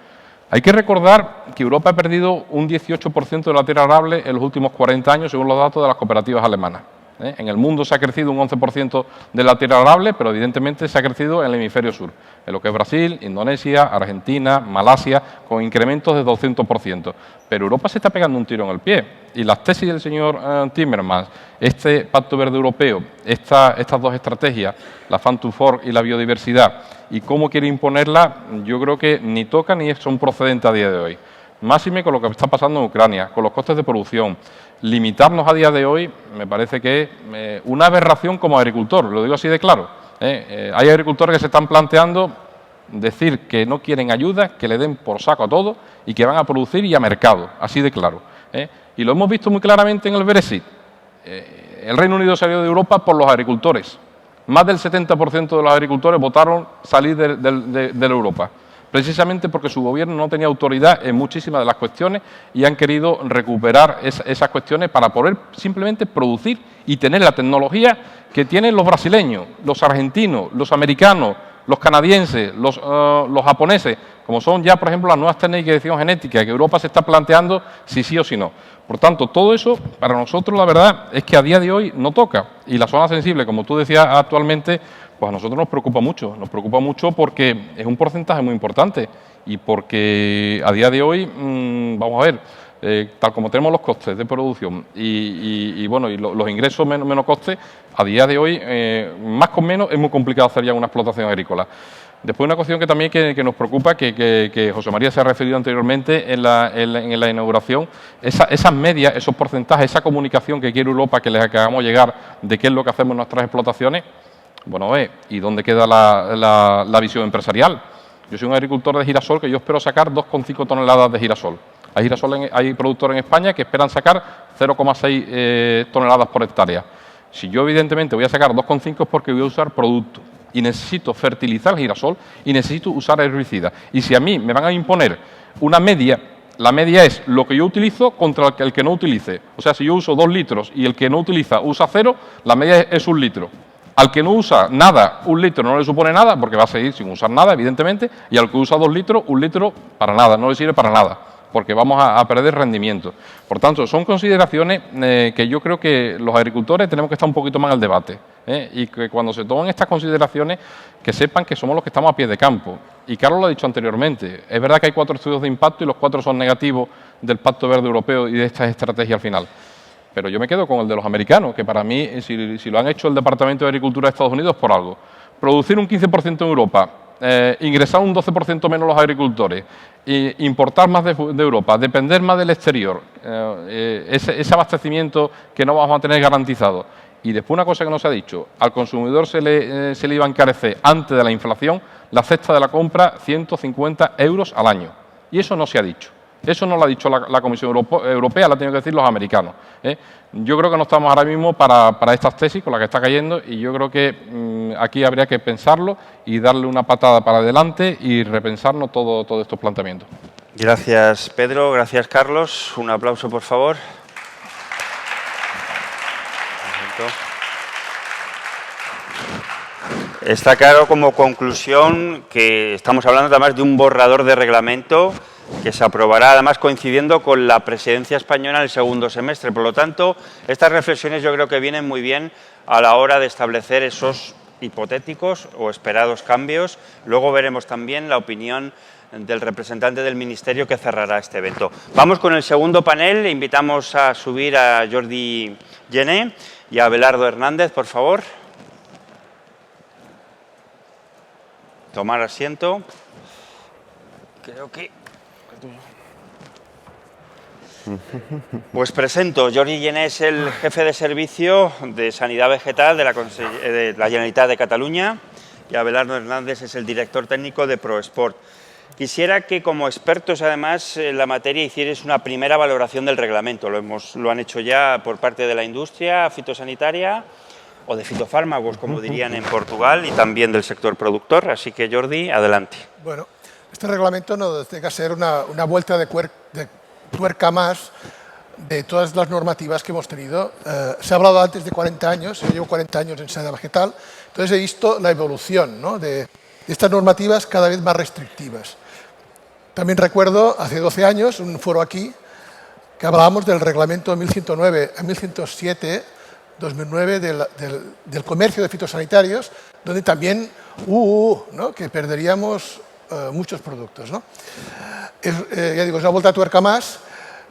Hay que recordar que Europa ha perdido un 18% de la tierra arable en los últimos 40 años, según los datos de las cooperativas alemanas. En el mundo se ha crecido un 11% de la tierra arable, pero evidentemente se ha crecido en el hemisferio sur, en lo que es Brasil, Indonesia, Argentina, Malasia, con incrementos de 200%. Pero Europa se está pegando un tiro en el pie. Y las tesis del señor Timmermans, este Pacto Verde Europeo, estas dos estrategias, la Farm to Fork y la biodiversidad, y cómo quiere imponerla, yo creo que ni tocan ni son procedentes a día de hoy. Máxime con lo que está pasando en Ucrania, con los costes de producción. Limitarnos a día de hoy me parece que es una aberración como agricultor, lo digo así de claro. Hay agricultores que se están planteando decir que no quieren ayuda, que le den por saco a todo y que van a producir y a mercado, así de claro. Y lo hemos visto muy claramente en el Brexit. El Reino Unido salió de Europa por los agricultores. Más del 70% de los agricultores votaron salir de Europa, precisamente porque su gobierno no tenía autoridad en muchísimas de las cuestiones y han querido recuperar esas cuestiones para poder simplemente producir y tener la tecnología que tienen los brasileños, los argentinos, los americanos, los canadienses, los japoneses, como son ya, por ejemplo, las nuevas técnicas de edición genética que Europa se está planteando si sí o si no. Por tanto, todo eso para nosotros la verdad es que a día de hoy no toca. Y la zona sensible, como tú decías actualmente, pues a nosotros nos preocupa mucho porque es un porcentaje muy importante y porque a día de hoy, vamos a ver, tal como tenemos los costes de producción y los ingresos menos costes, a día de hoy, más con menos, es muy complicado hacer ya una explotación agrícola. Después una cuestión que también que nos preocupa, que José María se ha referido anteriormente en la inauguración, esas medias, esos porcentajes, esa comunicación que quiere Europa que les hagamos llegar de qué es lo que hacemos en nuestras explotaciones. Bueno, ¿y dónde queda la visión empresarial? Yo soy un agricultor de girasol que yo espero sacar 2,5 toneladas de girasol. Hay productores en España que esperan sacar 0,6 toneladas por hectárea. Si yo evidentemente voy a sacar 2,5 es porque voy a usar producto y necesito fertilizar el girasol y necesito usar herbicidas. Y si a mí me van a imponer una media, la media es lo que yo utilizo contra el que no utilice. O sea, si yo uso 2 litros y el que no utiliza usa 0, la media es 1 litro. Al que no usa nada, 1 litro no le supone nada, porque va a seguir sin usar nada, evidentemente, y al que usa 2 litros, 1 litro para nada, no le sirve para nada, porque vamos a perder rendimiento. Por tanto, son consideraciones que yo creo que los agricultores tenemos que estar un poquito más en el debate, y que cuando se toman estas consideraciones, que sepan que somos los que estamos a pie de campo. Y Carlos lo ha dicho anteriormente, es verdad que hay 4 estudios de impacto y los 4 son negativos del Pacto Verde Europeo y de estas estrategias al final. Pero yo me quedo con el de los americanos, que para mí, si lo han hecho el Departamento de Agricultura de Estados Unidos, por algo. Producir un 15% en Europa ingresar un 12% menos los agricultores, importar más de Europa, depender más del exterior, ese abastecimiento que no vamos a tener garantizado. Y después una cosa que no se ha dicho, al consumidor se le iba a encarecer antes de la inflación la cesta de la compra 150 euros al año. Y eso no se ha dicho. Eso no lo ha dicho la Comisión Europea, lo han tenido que decir los americanos. Yo creo que no estamos ahora mismo para estas tesis con las que está cayendo y yo creo que aquí habría que pensarlo y darle una patada para adelante y repensarnos todos estos planteamientos. Gracias, Pedro. Gracias, Carlos. Un aplauso, por favor. Está claro como conclusión que estamos hablando además de un borrador de reglamento que se aprobará además coincidiendo con la presidencia española en el segundo semestre. Por lo tanto, estas reflexiones yo creo que vienen muy bien a la hora de establecer esos hipotéticos o esperados cambios. Luego veremos también la opinión del representante del Ministerio que cerrará este evento. Vamos con el segundo panel. Le invitamos a subir a Jordi Gené y a Abelardo Hernández, por favor. Tomar asiento. Creo que... Pues presento. Jordi Gené es el jefe de servicio de Sanidad Vegetal de la Generalitat de Cataluña y Abelardo Hernández es el director técnico de ProSport. Quisiera que como expertos además en la materia hicierais una primera valoración del reglamento. Lo han hecho ya por parte de la industria fitosanitaria o de fitofármacos, como dirían en Portugal, y también del sector productor. Así que, Jordi, adelante. Bueno, este reglamento no deja de ser una vuelta de tuerca más de todas las normativas que hemos tenido. Se ha hablado antes de 40 años, yo llevo 40 años en sanidad vegetal, entonces he visto la evolución, ¿no?, de estas normativas cada vez más restrictivas. También recuerdo, hace 12 años, un foro aquí, que hablábamos del reglamento 1109 a 1107 2009 del comercio de fitosanitarios, donde también ¿no?, que perderíamos muchos productos, ¿no? Ya digo, es una vuelta a tuerca más,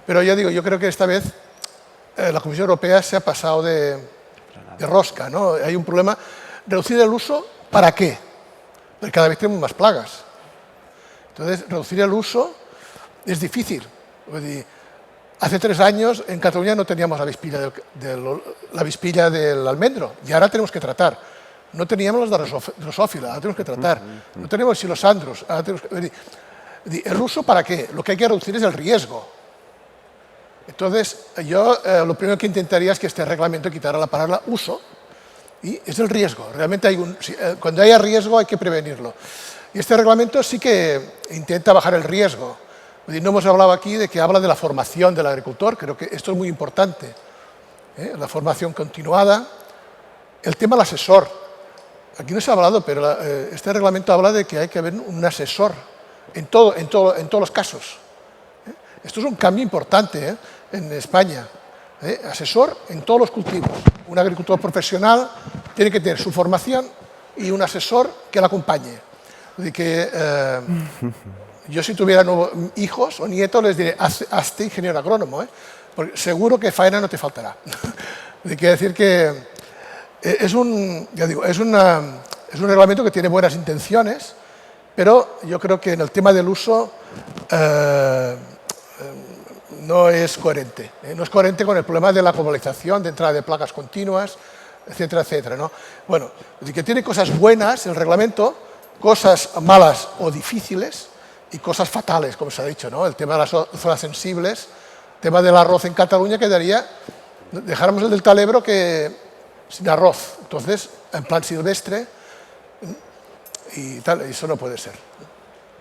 pero ya digo, yo creo que esta vez la Comisión Europea se ha pasado de rosca, ¿no? Hay un problema. ¿Reducir el uso para qué? Porque cada vez tenemos más plagas. Entonces, reducir el uso es difícil. Hace 3 años en Cataluña no teníamos la avispilla del almendro y ahora tenemos que tratar. No teníamos la drosófila, ahora tenemos que tratar. No tenemos xilosandros, ahora tenemos que... ¿El uso para qué? Lo que hay que reducir es el riesgo. Entonces, yo lo primero que intentaría es que este reglamento quitara la palabra uso y es el riesgo. Realmente cuando haya riesgo hay que prevenirlo. Y este reglamento sí que intenta bajar el riesgo. No hemos hablado aquí de que habla de la formación del agricultor, creo que esto es muy importante. La formación continuada, el tema del asesor. Aquí no se ha hablado, pero este reglamento habla de que hay que haber un asesor en todos los casos. Esto es un cambio importante en España. Asesor en todos los cultivos. Un agricultor profesional tiene que tener su formación y un asesor que la acompañe. Yo si tuviera hijos o nietos les diré, hazte ingeniero agrónomo, porque seguro que faena no te faltará. Quiere decir que es un reglamento que tiene buenas intenciones, pero yo creo que en el tema del uso no es coherente. No es coherente con el problema de la globalización, de entrada de plagas continuas, etcétera, etcétera, ¿no? Bueno, que tiene cosas buenas el reglamento, cosas malas o difíciles y cosas fatales, como se ha dicho, ¿no? El tema de las zonas sensibles, el tema del arroz en Cataluña quedaría, dejáramos el del Ebro que sin arroz, entonces en plan silvestre y tal, eso no puede ser.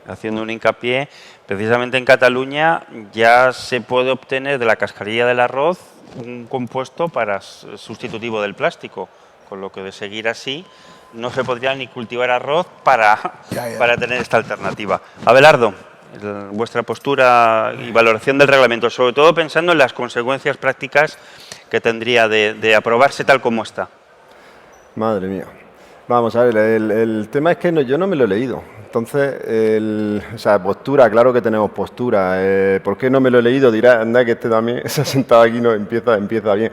Haciendo un hincapié, precisamente en Cataluña ya se puede obtener de la cascarilla del arroz un compuesto sustitutivo del plástico, con lo que de seguir así no se podría ni cultivar arroz para tener esta alternativa. Abelardo, vuestra postura y valoración del reglamento, sobre todo pensando en las consecuencias prácticas que tendría de aprobarse tal como está. Madre mía. Vamos a ver, el tema es que yo no me lo he leído. Entonces, postura, claro que tenemos postura. ¿Por qué no me lo he leído? Dirá, anda, que este también se ha sentado aquí, no empieza bien.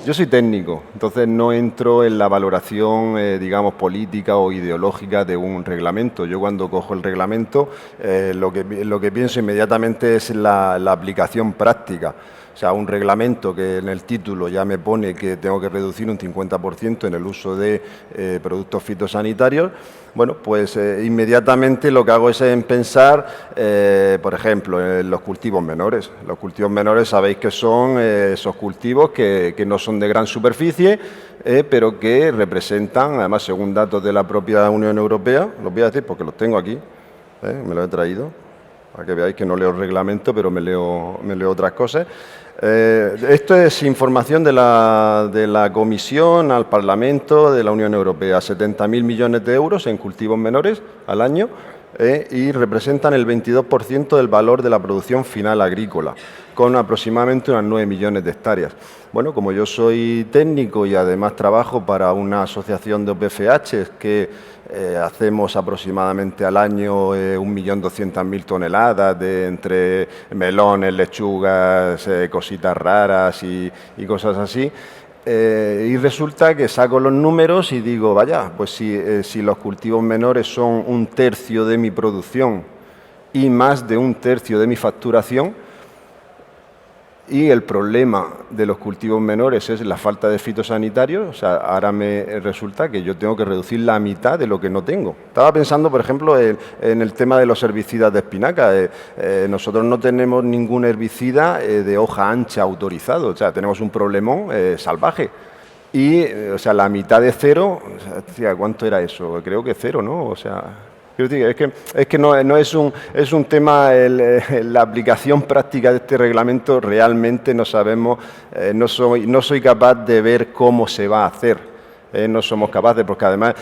Yo soy técnico, entonces no entro en la valoración, digamos, política o ideológica de un reglamento. Yo cuando cojo el reglamento, lo que pienso inmediatamente es la aplicación práctica. O sea, un reglamento que en el título ya me pone que tengo que reducir un 50% en el uso de productos fitosanitarios, bueno, pues inmediatamente lo que hago es pensar, por ejemplo, en los cultivos menores. Los cultivos menores sabéis que son esos cultivos que no son de gran superficie, pero que representan, además según datos de la propia Unión Europea, los voy a decir porque los tengo aquí, me los he traído, para que veáis que no leo el reglamento, pero me leo otras cosas. Esto es información de la Comisión al Parlamento de la Unión Europea, 70.000 millones de euros en cultivos menores al año y representan el 22% del valor de la producción final agrícola, con aproximadamente unas 9 millones de hectáreas. Bueno, como yo soy técnico y además trabajo para una asociación de OPFH que hacemos aproximadamente al año 1.200.000 toneladas de entre melones, lechugas, cositas raras y cosas así. Y resulta que saco los números y digo, vaya, pues si los cultivos menores son 1/3 de mi producción y más de 1/3 de mi facturación, y el problema de los cultivos menores es la falta de fitosanitarios, o sea, ahora me resulta que yo tengo que reducir la mitad de lo que no tengo. Estaba pensando, por ejemplo, en el tema de los herbicidas de espinaca. Nosotros no tenemos ningún herbicida de hoja ancha autorizado, o sea, tenemos un problemón salvaje. Y, o sea, la mitad de cero, o sea, ¿cuánto era eso? Creo que 0, ¿no? O sea... Es que no es un tema, la aplicación práctica de este reglamento realmente no sabemos, no soy capaz de ver cómo se va a hacer. No somos capaces, porque además,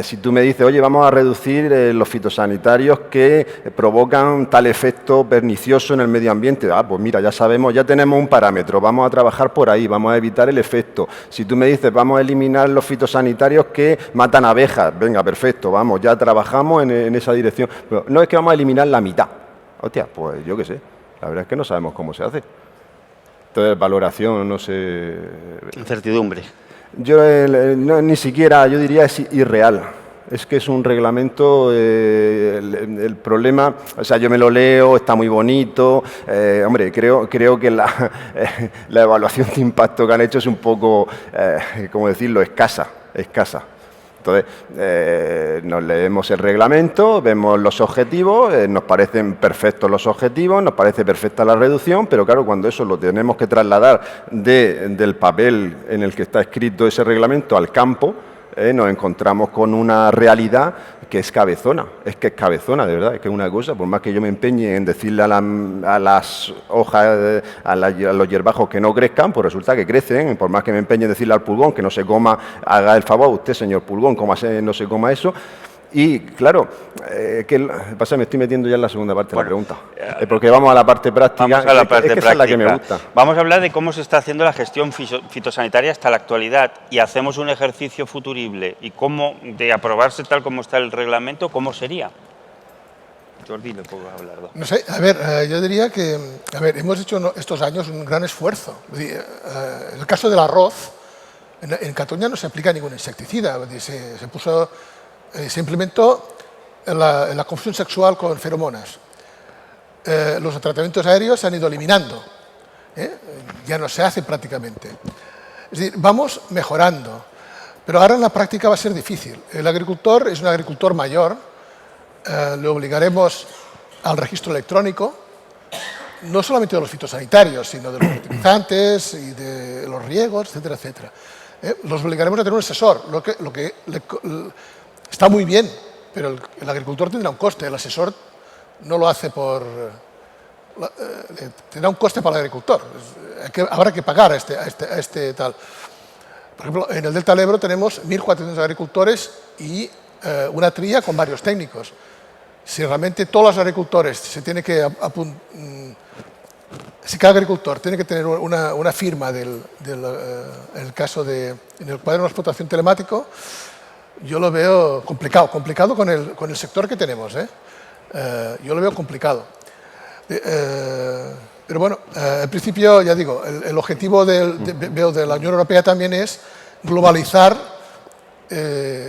si tú me dices, oye, vamos a reducir los fitosanitarios que provocan tal efecto pernicioso en el medio ambiente, pues mira, ya sabemos, ya tenemos un parámetro, vamos a trabajar por ahí, vamos a evitar el efecto. Si tú me dices, vamos a eliminar los fitosanitarios que matan abejas, venga, perfecto, vamos, ya trabajamos en esa dirección. Pero no es que vamos a eliminar la mitad. Hostia, pues yo qué sé, la verdad es que no sabemos cómo se hace. Entonces, valoración, no sé... Incertidumbre. Yo ni siquiera, yo diría, es irreal. Es que es un reglamento, el problema, o sea, yo me lo leo, está muy bonito, hombre, creo que la evaluación de impacto que han hecho es un poco, ¿cómo decirlo?, escasa. Entonces, nos leemos el reglamento, vemos los objetivos, nos parecen perfectos los objetivos, nos parece perfecta la reducción, pero claro, cuando eso lo tenemos que trasladar del papel en el que está escrito ese reglamento al campo, nos encontramos con una realidad que es cabezona, de verdad, es que es una cosa, por más que yo me empeñe en decirle a las hojas, a los hierbajos que no crezcan, pues resulta que crecen, por más que me empeñe en decirle al pulgón que no se coma, haga el favor, usted señor pulgón, no se coma eso. Y claro, me estoy metiendo ya en la segunda parte de la pregunta, porque vamos a la parte práctica, vamos a la parte esa es la que me gusta. Vamos a hablar de cómo se está haciendo la gestión fitosanitaria hasta la actualidad y hacemos un ejercicio futurible y cómo, de aprobarse tal como está el reglamento, ¿cómo sería? Jordi, le puedo hablar. No sé, a ver, yo diría que, hemos hecho estos años un gran esfuerzo. En el caso del arroz, en Cataluña no se aplica ningún insecticida, se implementó la confusión sexual con feromonas. Los tratamientos aéreos se han ido eliminando, ya no se hace prácticamente. Es decir, vamos mejorando, pero ahora en la práctica va a ser difícil. El agricultor es un agricultor mayor, le obligaremos al registro electrónico, no solamente de los fitosanitarios, sino de los fertilizantes y de los riegos, etcétera, etcétera. Los obligaremos a tener un asesor, lo que está muy bien, pero el agricultor tendrá un coste, el asesor no lo hace tendrá un coste para el agricultor, habrá que pagar a este tal. Por ejemplo, en el Delta del Ebro tenemos 1.400 agricultores y una trilla con varios técnicos. Si realmente todos los agricultores si cada agricultor tiene que tener una firma en el cuaderno de explotación telemático, yo lo veo complicado con el sector que tenemos, yo lo veo complicado. Pero bueno, en principio, ya digo, el objetivo veo de la Unión Europea también es globalizar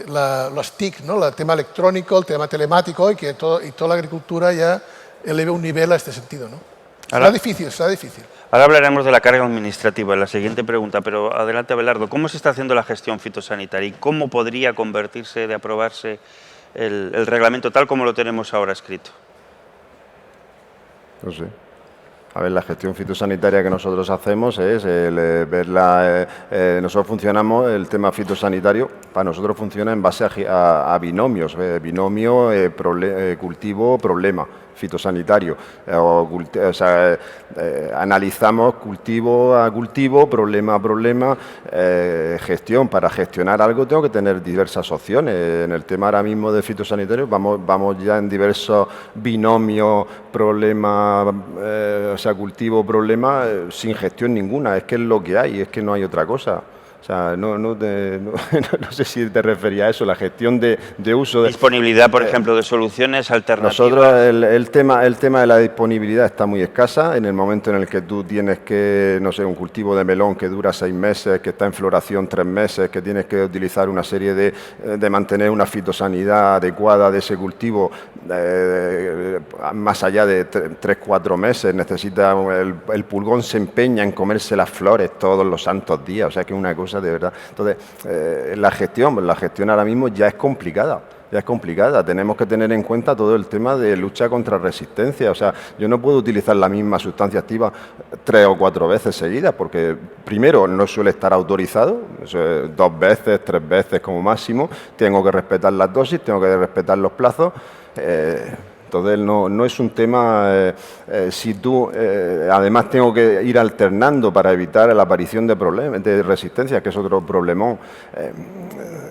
las TIC, ¿no? El tema electrónico, el tema telemático y que toda la agricultura ya eleve un nivel a este sentido, ¿no? Será difícil, será difícil. Ahora hablaremos de la carga administrativa en la siguiente pregunta, pero adelante, Abelardo. ¿Cómo se está haciendo la gestión fitosanitaria y cómo podría convertirse, de aprobarse el reglamento tal como lo tenemos ahora escrito? No sé. A ver, la gestión fitosanitaria que nosotros hacemos es nosotros funcionamos, el tema fitosanitario, para nosotros funciona en base a binomios, binomio, cultivo, problema fitosanitario. Analizamos cultivo a cultivo, problema a problema, gestión. Para gestionar algo tengo que tener diversas opciones. En el tema ahora mismo de fitosanitario vamos ya en diversos binomios, problema, cultivo, problema, sin gestión ninguna. Es que es lo que hay, es que no hay otra cosa. O sea, no sé si te refería a eso, la gestión de uso de... Disponibilidad, por ejemplo, de soluciones alternativas. Nosotros el tema de la disponibilidad está muy escasa. En el momento en el que tú tienes que, no sé, un cultivo de melón que dura 6 meses, que está en floración 3 meses, que tienes que utilizar una serie de mantener una fitosanidad adecuada de ese cultivo, más allá de 3-4 meses, necesita el pulgón se empeña en comerse las flores todos los santos días. O sea, que es una cosa de verdad. Entonces, la gestión ahora mismo ya es complicada. Tenemos que tener en cuenta todo el tema de lucha contra resistencia. O sea, yo no puedo utilizar la misma sustancia activa 3 o 4 veces seguidas, porque primero no suele estar autorizado, 2 veces, 3 veces como máximo. Tengo que respetar las dosis, tengo que respetar los plazos. Entonces, no es un tema, además tengo que ir alternando para evitar la aparición de problemas, de resistencia, que es otro problemón.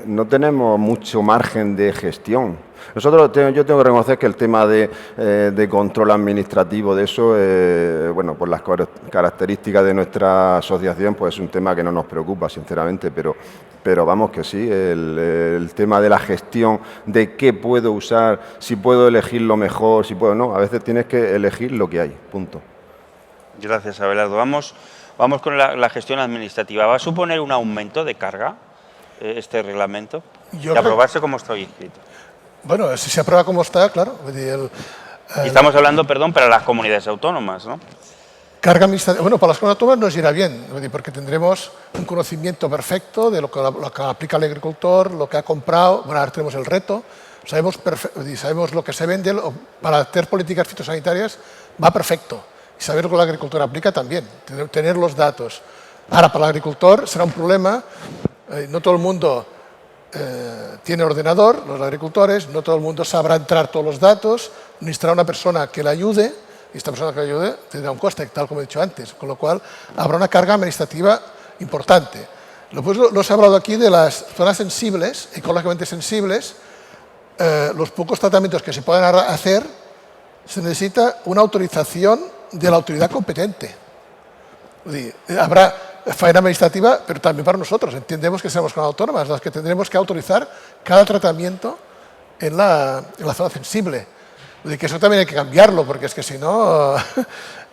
No tenemos mucho margen de gestión. Yo tengo que reconocer que el tema de control administrativo de eso, bueno, por las características de nuestra asociación, pues es un tema que no nos preocupa, sinceramente, pero vamos que sí, el tema de la gestión, de qué puedo usar, si puedo elegir lo mejor, si puedo no, a veces tienes que elegir lo que hay, punto. Gracias, Abelardo. Vamos con la gestión administrativa. ¿Va a suponer un aumento de carga este reglamento? De aprobarse como está hoy escrito. Bueno, si se aprueba como está, claro. Y estamos hablando, perdón, para las comunidades autónomas, ¿no? Carga administrativa. Bueno, para las comunidades autónomas nos irá bien, porque tendremos un conocimiento perfecto de lo que aplica el agricultor, lo que ha comprado. Bueno, ahora tenemos el reto. Sabemos lo que se vende. Para hacer políticas fitosanitarias va perfecto. Y saber lo que la agricultura aplica también, tener los datos. Ahora, para el agricultor será un problema. No todo el mundo tiene ordenador, los agricultores, no todo el mundo sabrá entrar todos los datos, necesitará una persona que le ayude, y esta persona que le ayude tendrá un coste, tal como he dicho antes, con lo cual habrá una carga administrativa importante. Nos ha hablado aquí de las zonas sensibles, ecológicamente sensibles, los pocos tratamientos que se puedan hacer, se necesita una autorización de la autoridad competente. Habrá faena administrativa, pero también para nosotros. Entendemos que seremos con autónomas las que tendremos que autorizar cada tratamiento en la zona sensible. Que eso también hay que cambiarlo, porque es que si no,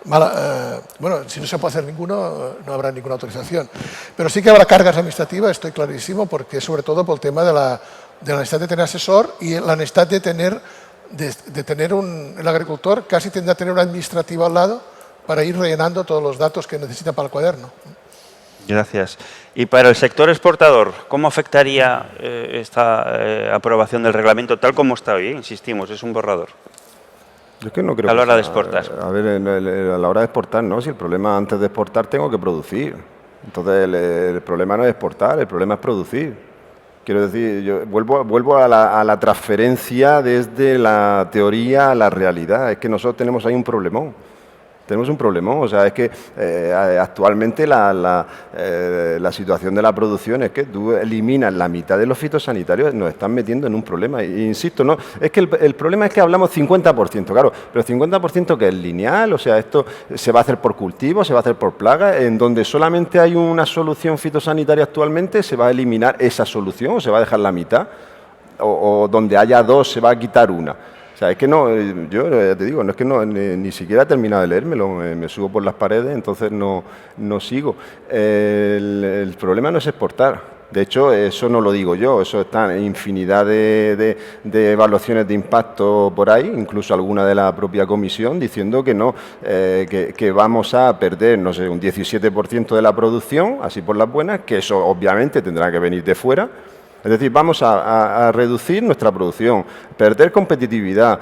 bueno, si no se puede hacer ninguno, no habrá ninguna autorización. Pero sí que habrá cargas administrativas, estoy clarísimo, porque sobre todo por el tema de la necesidad de tener asesor y la necesidad de tener el agricultor casi tendrá que tener un administrativo al lado para ir rellenando todos los datos que necesita para el cuaderno. Gracias. Y para el sector exportador, ¿cómo afectaría esta aprobación del reglamento tal como está hoy? Insistimos, es un borrador. Yo es que no creo a la hora de exportar. A ver, a la hora de exportar, no. Si el problema antes de exportar tengo que producir. Entonces, el problema no es exportar, el problema es producir. Quiero decir, yo vuelvo a la transferencia desde la teoría a la realidad. Es que nosotros tenemos ahí un problemón. Tenemos un problemón, o sea, es que actualmente la situación de la producción es que tú eliminas la mitad de los fitosanitarios, nos están metiendo en un problema. E insisto, no, es que el problema es que hablamos 50%, claro, pero 50% que es lineal, o sea, esto se va a hacer por cultivo, se va a hacer por plaga, en donde solamente hay una solución fitosanitaria actualmente, se va a eliminar esa solución, o se va a dejar la mitad, o donde haya 2 se va a quitar una. O sea, es que no, yo ya te digo, no es que no, ni siquiera he terminado de leérmelo, me subo por las paredes, entonces no sigo. El problema no es exportar. De hecho, eso no lo digo yo, eso está en infinidad de evaluaciones de impacto por ahí, incluso alguna de la propia comisión, diciendo que no, que vamos a perder, no sé, un 17% de la producción, así por las buenas, que eso obviamente tendrá que venir de fuera. Es decir, vamos a reducir nuestra producción, perder competitividad,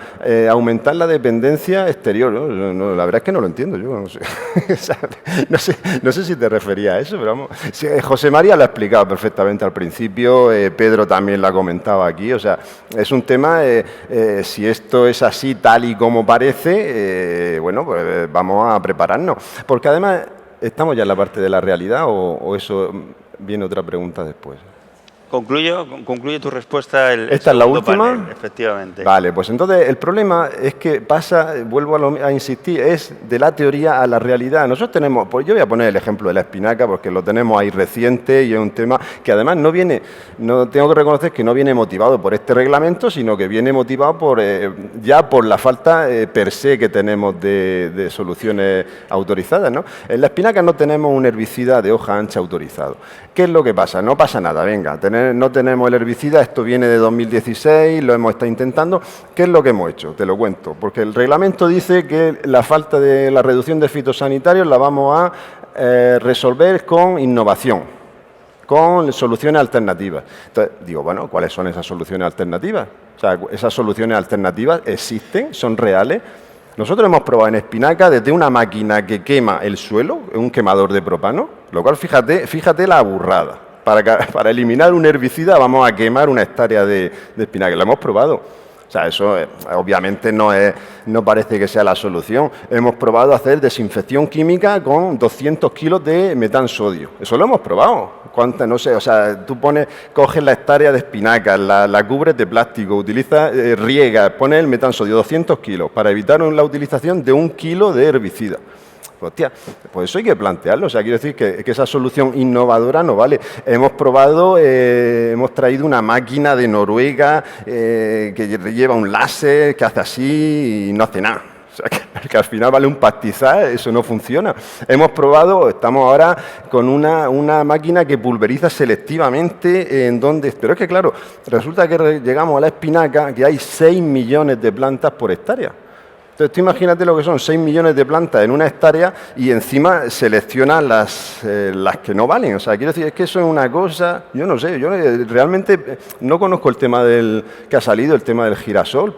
aumentar la dependencia exterior. No, la verdad es que no lo entiendo yo. No sé si te refería a eso, pero vamos. Sí, José María lo ha explicado perfectamente al principio, Pedro también lo ha comentado aquí. O sea, es un tema, si esto es así tal y como parece, bueno, pues vamos a prepararnos. Porque además, ¿estamos ya en la parte de la realidad o eso viene otra pregunta después? Concluye tu respuesta. ¿Esta es la última? Panel, efectivamente. Vale, pues entonces el problema es que pasa, vuelvo a insistir, es de la teoría a la realidad. Nosotros tenemos, pues yo voy a poner el ejemplo de la espinaca porque lo tenemos ahí reciente y es un tema que además no tengo que reconocer que no viene motivado por este reglamento, sino que viene motivado ya por la falta per se que tenemos de soluciones autorizadas, ¿no? En la espinaca no tenemos un herbicida de hoja ancha autorizado. ¿Qué es lo que pasa? No pasa nada, venga, no tenemos el herbicida, esto viene de 2016, lo hemos estado intentando. ¿Qué es lo que hemos hecho? Te lo cuento, porque el reglamento dice que la falta de la reducción de fitosanitarios la vamos a resolver con innovación, con soluciones alternativas. Entonces, digo, bueno, ¿cuáles son esas soluciones alternativas? O sea, esas soluciones alternativas existen, son reales. Nosotros hemos probado en espinaca desde una máquina que quema el suelo, un quemador de propano, lo cual fíjate la burrada. Para eliminar un herbicida vamos a quemar una hectárea de espinaca. Lo hemos probado. O sea, eso obviamente no parece que sea la solución. Hemos probado hacer desinfección química con 200 kilos de metansodio. Eso lo hemos probado. No sé, o sea, tú coges la hectárea de espinaca, la cubres de plástico, riegas, pones el metansodio 200 kilos para evitar la utilización de 1 kilo de herbicida. Hostia, pues eso hay que plantearlo. O sea, quiero decir que esa solución innovadora no vale. Hemos probado, hemos traído una máquina de Noruega que lleva un láser, que hace así y no hace nada. O sea, que al final vale un pastizal, eso no funciona. Hemos probado, estamos ahora con una máquina que pulveriza selectivamente en donde... Pero es que, claro, resulta que llegamos a la espinaca que hay 6 millones de plantas por hectárea. Entonces, tú imagínate lo que son 6 millones de plantas en una hectárea y encima seleccionas las que no valen. O sea, quiero decir, es que eso es una cosa... Yo no sé, yo realmente no conozco el tema que ha salido, el tema del girasol,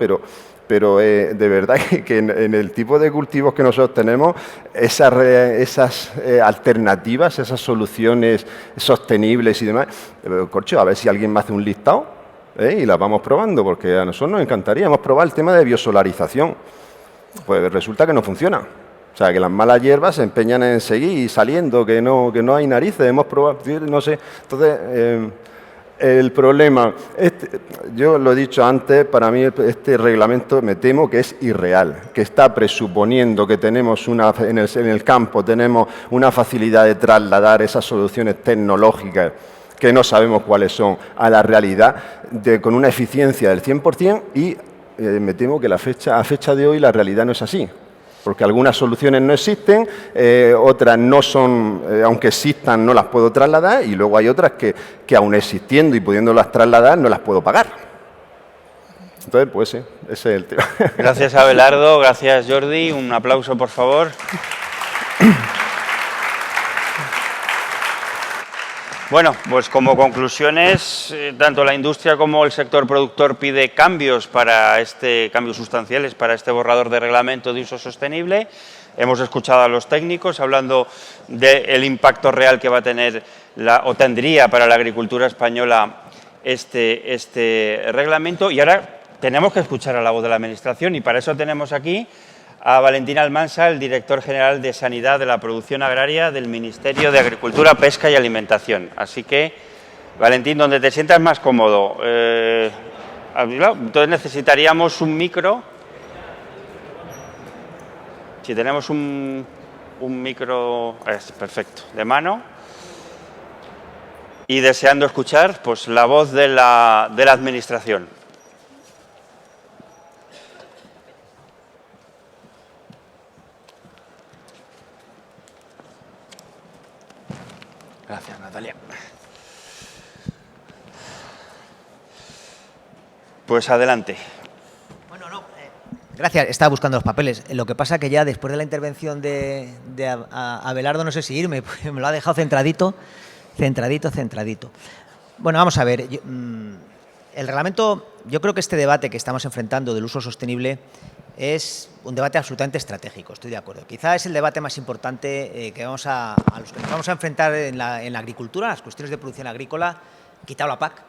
pero de verdad que en el tipo de cultivos que nosotros tenemos, esas alternativas, esas soluciones sostenibles y demás, corcho, a ver si alguien me hace un listado y las vamos probando, porque a nosotros nos encantaría. Hemos probado el tema de biosolarización. Pues resulta que no funciona. O sea, que las malas hierbas se empeñan en seguir saliendo, que no hay narices. Hemos probado, no sé. Entonces, el problema, yo lo he dicho antes, para mí este reglamento me temo que es irreal, que está presuponiendo que tenemos en el campo tenemos una facilidad de trasladar esas soluciones tecnológicas que no sabemos cuáles son a la realidad, con una eficiencia del 100% y me temo que a fecha de hoy la realidad no es así, porque algunas soluciones no existen, otras no son, aunque existan no las puedo trasladar y luego hay otras que aun existiendo y pudiéndolas trasladar no las puedo pagar. Entonces, pues sí, ese es el tema. Gracias, Abelardo, gracias, Jordi. Un aplauso, por favor. Bueno, pues como conclusiones, tanto la industria como el sector productor pide cambios sustanciales para este borrador de reglamento de uso sostenible. Hemos escuchado a los técnicos hablando del impacto real que va a tener o tendría para la agricultura española este reglamento. Y ahora tenemos que escuchar a la voz de la Administración y para eso tenemos aquí a Valentín Almansa, el director general de Sanidad de la Producción Agraria del Ministerio de Agricultura, Pesca y Alimentación. Así que, Valentín, donde te sientas más cómodo. Entonces necesitaríamos un micro. Si tenemos un micro, es perfecto, de mano. Y deseando escuchar pues, la voz de la Administración. Natalia. Pues adelante. Bueno, no, gracias, estaba buscando los papeles. Lo que pasa que ya después de la intervención de Abelardo, no sé si irme, porque me lo ha dejado centradito. Bueno, vamos a ver. El reglamento, yo creo que este debate que estamos enfrentando del uso sostenible es un debate absolutamente estratégico, estoy de acuerdo. Quizá es el debate más importante a los que nos vamos a enfrentar en la agricultura, las cuestiones de producción agrícola, quitado la PAC,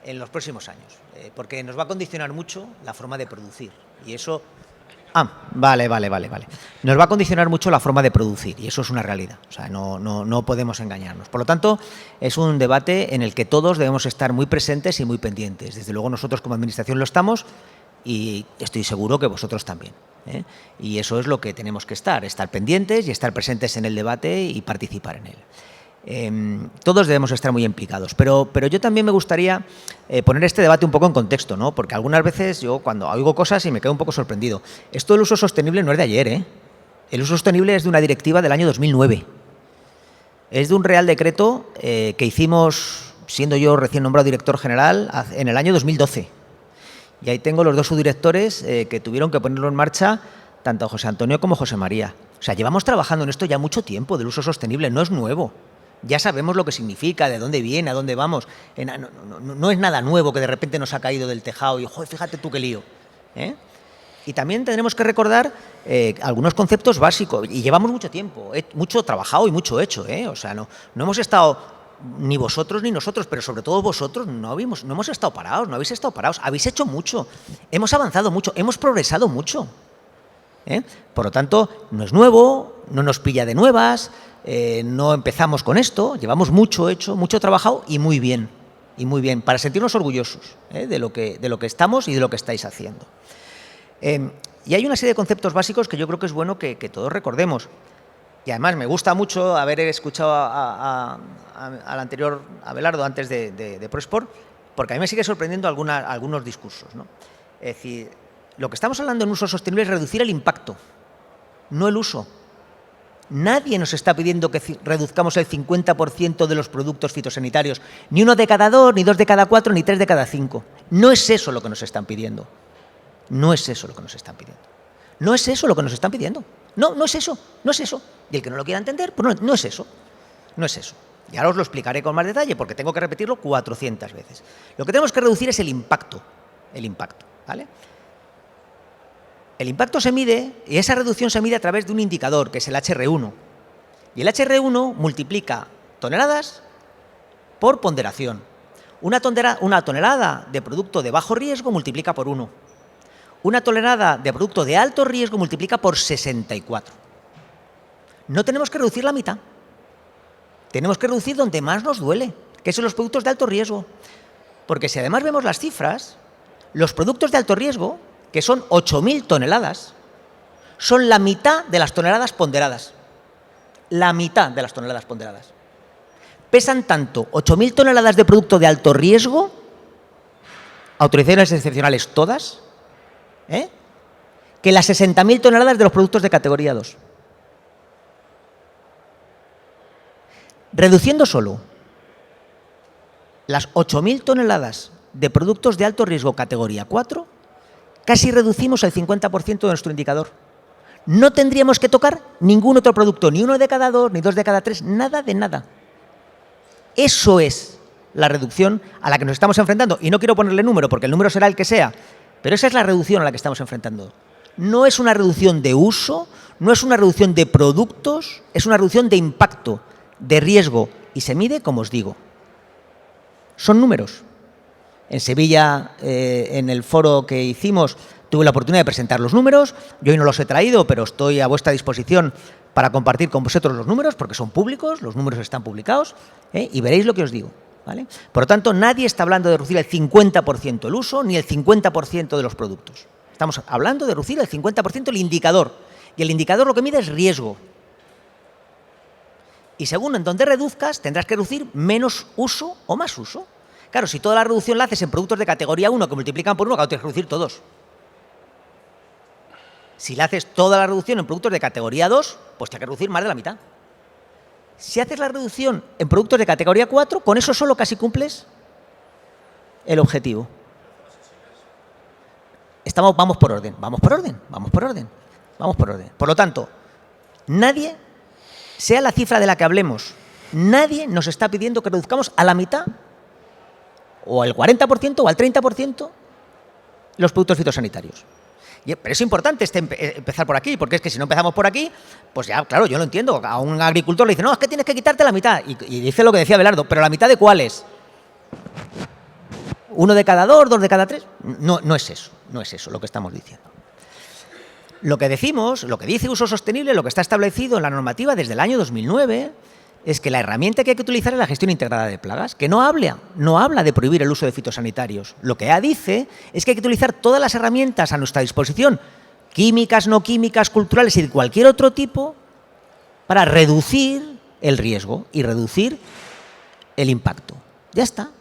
en los próximos años, porque nos va a condicionar mucho la forma de producir. Y eso... Vale. Nos va a condicionar mucho la forma de producir y eso es una realidad. O sea, no podemos engañarnos. Por lo tanto, es un debate en el que todos debemos estar muy presentes y muy pendientes. Desde luego nosotros como Administración lo estamos y estoy seguro que vosotros también. Y eso es lo que tenemos que estar pendientes y estar presentes en el debate y participar en él. Todos debemos estar muy implicados, pero yo también me gustaría poner este debate un poco en contexto, ¿no? Porque algunas veces yo cuando oigo cosas y me quedo un poco sorprendido. Esto del uso sostenible no es de ayer, El uso sostenible es de una directiva del año 2009. Es de un Real Decreto que hicimos, siendo yo recién nombrado director general, en el año 2012. Y ahí tengo los dos subdirectores que tuvieron que ponerlo en marcha, tanto José Antonio como José María. O sea, llevamos trabajando en esto ya mucho tiempo, del uso sostenible, no es nuevo. Ya sabemos lo que significa, de dónde viene, a dónde vamos. No es nada nuevo que de repente nos ha caído del tejado y, joder, fíjate tú qué lío. Y también tendremos que recordar algunos conceptos básicos. Y llevamos mucho tiempo, mucho trabajado y mucho hecho. O sea, no hemos estado, ni vosotros ni nosotros, pero sobre todo vosotros, no hemos estado parados, no habéis estado parados. Habéis hecho mucho, hemos avanzado mucho, hemos progresado mucho. Por lo tanto, no es nuevo, no nos pilla de nuevas. No empezamos con esto, llevamos mucho hecho, mucho trabajado y muy bien, para sentirnos orgullosos de lo que estamos y de lo que estáis haciendo. Y hay una serie de conceptos básicos que yo creo que es bueno que todos recordemos. Y además me gusta mucho haber escuchado al anterior Abelardo antes de ProSport, porque a mí me sigue sorprendiendo algunos discursos, ¿no? Es decir, lo que estamos hablando en uso sostenible es reducir el impacto, no el uso. Nadie nos está pidiendo que reduzcamos el 50% de los productos fitosanitarios, ni 1 de cada 2, ni 2 de cada 4, ni 3 de cada 5. No es eso lo que nos están pidiendo. No es eso lo que nos están pidiendo. No es eso lo que nos están pidiendo. No es eso. Y el que no lo quiera entender, pues no es eso. No es eso. Y ahora os lo explicaré con más detalle porque tengo que repetirlo 400 veces. Lo que tenemos que reducir es el impacto. ¿Vale? El impacto se mide, y esa reducción se mide a través de un indicador, que es el HR1. Y el HR1 multiplica toneladas por ponderación. Una tonelada de producto de bajo riesgo multiplica por 1. Una tonelada de producto de alto riesgo multiplica por 64. No tenemos que reducir la mitad. Tenemos que reducir donde más nos duele, que son los productos de alto riesgo. Porque si además vemos las cifras, los productos de alto riesgo, que son 8.000 toneladas, son la mitad de las toneladas ponderadas. La mitad de las toneladas ponderadas. Pesan tanto 8.000 toneladas de producto de alto riesgo, autorizaciones excepcionales todas, que las 60.000 toneladas de los productos de categoría 2. Reduciendo solo las 8.000 toneladas de productos de alto riesgo categoría 4, casi reducimos el 50% de nuestro indicador. No tendríamos que tocar ningún otro producto, ni 1 de cada 2, ni 2 de cada 3, nada de nada. Eso es la reducción a la que nos estamos enfrentando. Y no quiero ponerle número, porque el número será el que sea, pero esa es la reducción a la que estamos enfrentando. No es una reducción de uso, no es una reducción de productos, es una reducción de impacto, de riesgo, y se mide como os digo. Son números. En Sevilla, en el foro que hicimos, tuve la oportunidad de presentar los números. Yo hoy no los he traído, pero estoy a vuestra disposición para compartir con vosotros los números, porque son públicos, los números están publicados, y veréis lo que os digo. ¿Vale? Por lo tanto, nadie está hablando de reducir el 50% el uso, ni el 50% de los productos. Estamos hablando de reducir el 50% el indicador. Y el indicador lo que mide es riesgo. Y según en donde reduzcas, tendrás que reducir menos uso o más uso. Claro, si toda la reducción la haces en productos de categoría 1 que multiplican por 1, claro, tienes que reducir todos. Si le haces toda la reducción en productos de categoría 2, pues tienes que reducir más de la mitad. Si haces la reducción en productos de categoría 4, con eso solo casi cumples el objetivo. Vamos por orden. Por lo tanto, nadie, sea la cifra de la que hablemos, nadie nos está pidiendo que reduzcamos a la mitad, o al 40% o al 30% los productos fitosanitarios. Pero es importante empezar por aquí, porque es que si no empezamos por aquí, pues ya, claro, yo lo entiendo. A un agricultor le dice, no, es que tienes que quitarte la mitad. Y dice lo que decía Abelardo, pero ¿la mitad de cuáles? ¿1 de cada 2, 2 de cada 3? No es eso lo que estamos diciendo. Lo que decimos, lo que dice Uso Sostenible, lo que está establecido en la normativa desde el año 2009, es que la herramienta que hay que utilizar es la gestión integrada de plagas, que no habla de prohibir el uso de fitosanitarios. Lo que dice es que hay que utilizar todas las herramientas a nuestra disposición, químicas, no químicas, culturales y de cualquier otro tipo, para reducir el riesgo y reducir el impacto. Ya está.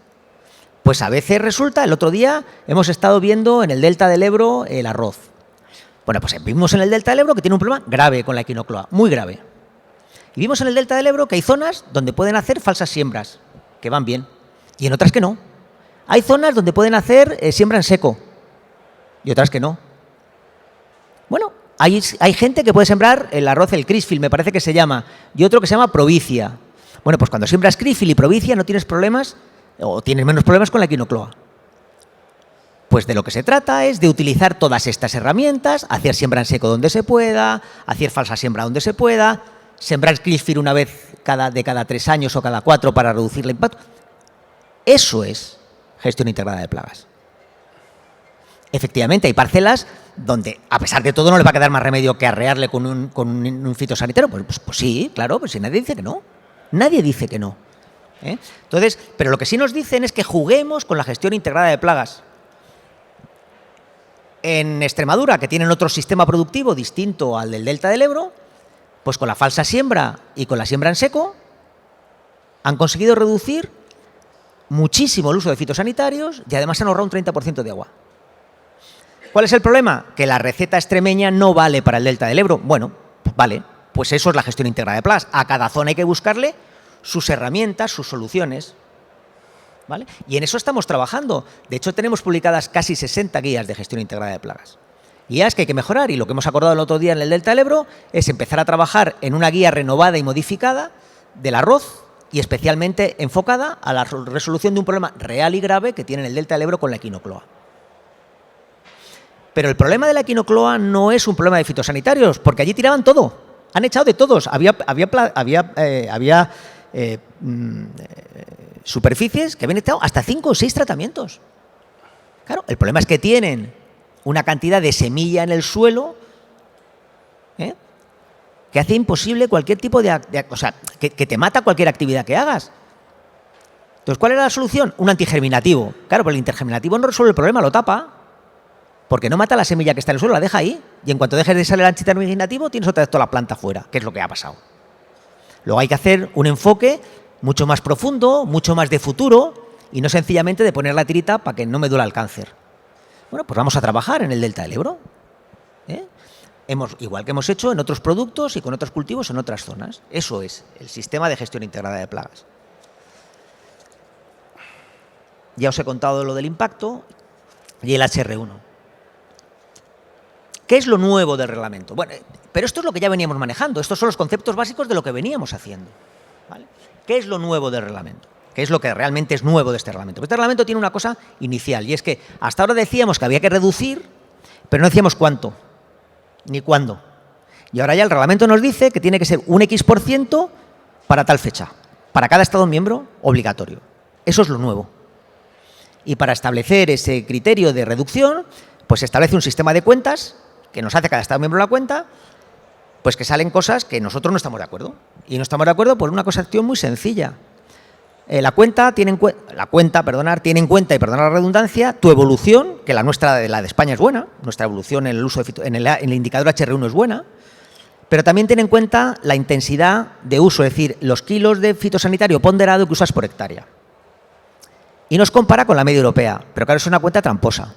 Pues a veces resulta, el otro día hemos estado viendo en el delta del Ebro el arroz. Bueno, pues vimos en el delta del Ebro que tiene un problema grave con la equinocloa, muy grave. Y vimos en el delta del Ebro que hay zonas donde pueden hacer falsas siembras, que van bien, y en otras que no. Hay zonas donde pueden hacer siembra en seco, y otras que no. Bueno, hay gente que puede sembrar el arroz, el Crisfield, me parece que se llama, y otro que se llama Provicia. Bueno, pues cuando siembras Crisfield y Provicia no tienes problemas, o tienes menos problemas con la equinocloa. Pues de lo que se trata es de utilizar todas estas herramientas, hacer siembra en seco donde se pueda, hacer falsa siembra donde se pueda, sembrar Crisfield una vez de cada 3 años o cada 4 para reducir el impacto. Eso es gestión integrada de plagas. Efectivamente, hay parcelas donde, a pesar de todo, no le va a quedar más remedio que arrearle con un fitosanitario. Pues sí, claro, pues si nadie dice que no. Nadie dice que no. Entonces, pero lo que sí nos dicen es que juguemos con la gestión integrada de plagas. En Extremadura, que tienen otro sistema productivo distinto al del delta del Ebro, pues con la falsa siembra y con la siembra en seco han conseguido reducir muchísimo el uso de fitosanitarios y además han ahorrado un 30% de agua. ¿Cuál es el problema? Que la receta extremeña no vale para el delta del Ebro. Bueno, vale, pues eso es la gestión integrada de plagas. A cada zona hay que buscarle sus herramientas, sus soluciones. ¿Vale? Y en eso estamos trabajando. De hecho, tenemos publicadas casi 60 guías de gestión integrada de plagas. Guías que hay que mejorar, y lo que hemos acordado el otro día en el delta del Ebro es empezar a trabajar en una guía renovada y modificada del arroz y especialmente enfocada a la resolución de un problema real y grave que tiene el delta del Ebro con la equinocloa. Pero el problema de la equinocloa no es un problema de fitosanitarios, porque allí tiraban todo. Han echado de todos. Había superficies que habían echado hasta 5 o 6 tratamientos. Claro, el problema es que tienen una cantidad de semilla en el suelo que hace imposible cualquier tipo o sea, que te mata cualquier actividad que hagas. Entonces, ¿cuál era la solución? Un antigerminativo. Claro, pero el antigerminativo no resuelve el problema, lo tapa. Porque no mata la semilla que está en el suelo, la deja ahí. Y en cuanto dejes de salir el antigerminativo, tienes otra vez toda la planta fuera, que es lo que ha pasado. Luego hay que hacer un enfoque mucho más profundo, mucho más de futuro, y no sencillamente de poner la tirita para que no me duela el cáncer. Bueno, pues vamos a trabajar en el delta del Ebro. Igual que hemos hecho en otros productos y con otros cultivos en otras zonas. Eso es el sistema de gestión integrada de plagas. Ya os he contado lo del impacto y el HR1. ¿Qué es lo nuevo del reglamento? Bueno, pero esto es lo que ya veníamos manejando. Estos son los conceptos básicos de lo que veníamos haciendo. ¿Vale? ¿Qué es lo nuevo del reglamento? ¿Qué es lo que realmente es nuevo de este reglamento? Pues este reglamento tiene una cosa inicial, y es que hasta ahora decíamos que había que reducir, pero no decíamos cuánto, ni cuándo. Y ahora ya el reglamento nos dice que tiene que ser un X% para tal fecha, para cada Estado miembro obligatorio. Eso es lo nuevo. Y para establecer ese criterio de reducción, pues se establece un sistema de cuentas que nos hace cada Estado miembro la cuenta, pues que salen cosas que nosotros no estamos de acuerdo. Y no estamos de acuerdo por una cuestión muy sencilla. La cuenta tiene en cuenta, y perdona la redundancia, tu evolución, que la nuestra, la de España, es buena, nuestra evolución en el uso en el indicador HR1 es buena, pero también tiene en cuenta la intensidad de uso, es decir, los kilos de fitosanitario ponderado que usas por hectárea. Y nos compara con la media europea, pero claro, es una cuenta tramposa,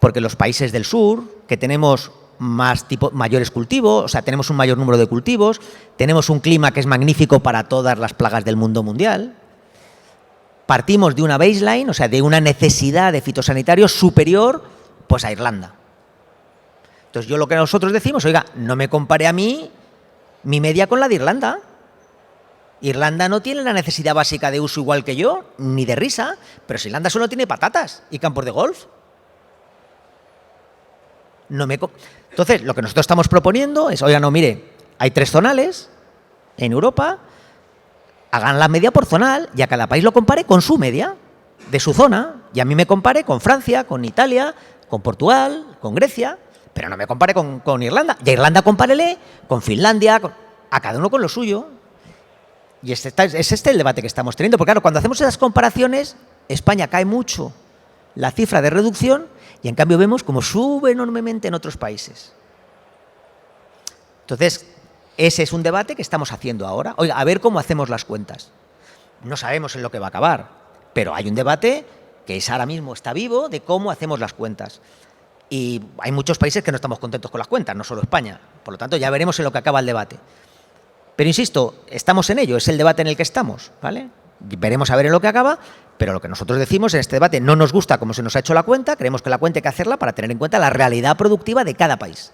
porque los países del sur, que tenemos mayores cultivos, o sea, tenemos un mayor número de cultivos, tenemos un clima que es magnífico para todas las plagas del mundo mundial. Partimos de una baseline, o sea, de una necesidad de fitosanitarios superior pues a Irlanda. Entonces yo lo que nosotros decimos, oiga, no me compare a mí mi media con la de Irlanda. Irlanda no tiene la necesidad básica de uso igual que yo, ni de risa, pero si Irlanda solo tiene patatas y campos de golf. Entonces, lo que nosotros estamos proponiendo es, oiga, no, mire, hay 3 zonales en Europa, hagan la media por zonal y a cada país lo compare con su media de su zona, y a mí me compare con Francia, con Italia, con Portugal, con Grecia, pero no me compare con Irlanda. Y a Irlanda compárele con Finlandia, a cada uno con lo suyo. Y es este el debate que estamos teniendo, porque claro, cuando hacemos esas comparaciones, España cae mucho la cifra de reducción y en cambio vemos como sube enormemente en otros países. Entonces, ese es un debate que estamos haciendo ahora. Oiga, a ver cómo hacemos las cuentas. No sabemos en lo que va a acabar, pero hay un debate que es ahora mismo está vivo de cómo hacemos las cuentas. Y hay muchos países que no estamos contentos con las cuentas, no solo España. Por lo tanto, ya veremos en lo que acaba el debate. Pero insisto, estamos en ello, es el debate en el que estamos, ¿vale? Veremos a ver en lo que acaba, pero lo que nosotros decimos en este debate, no nos gusta cómo se nos ha hecho la cuenta, creemos que la cuenta hay que hacerla para tener en cuenta la realidad productiva de cada país.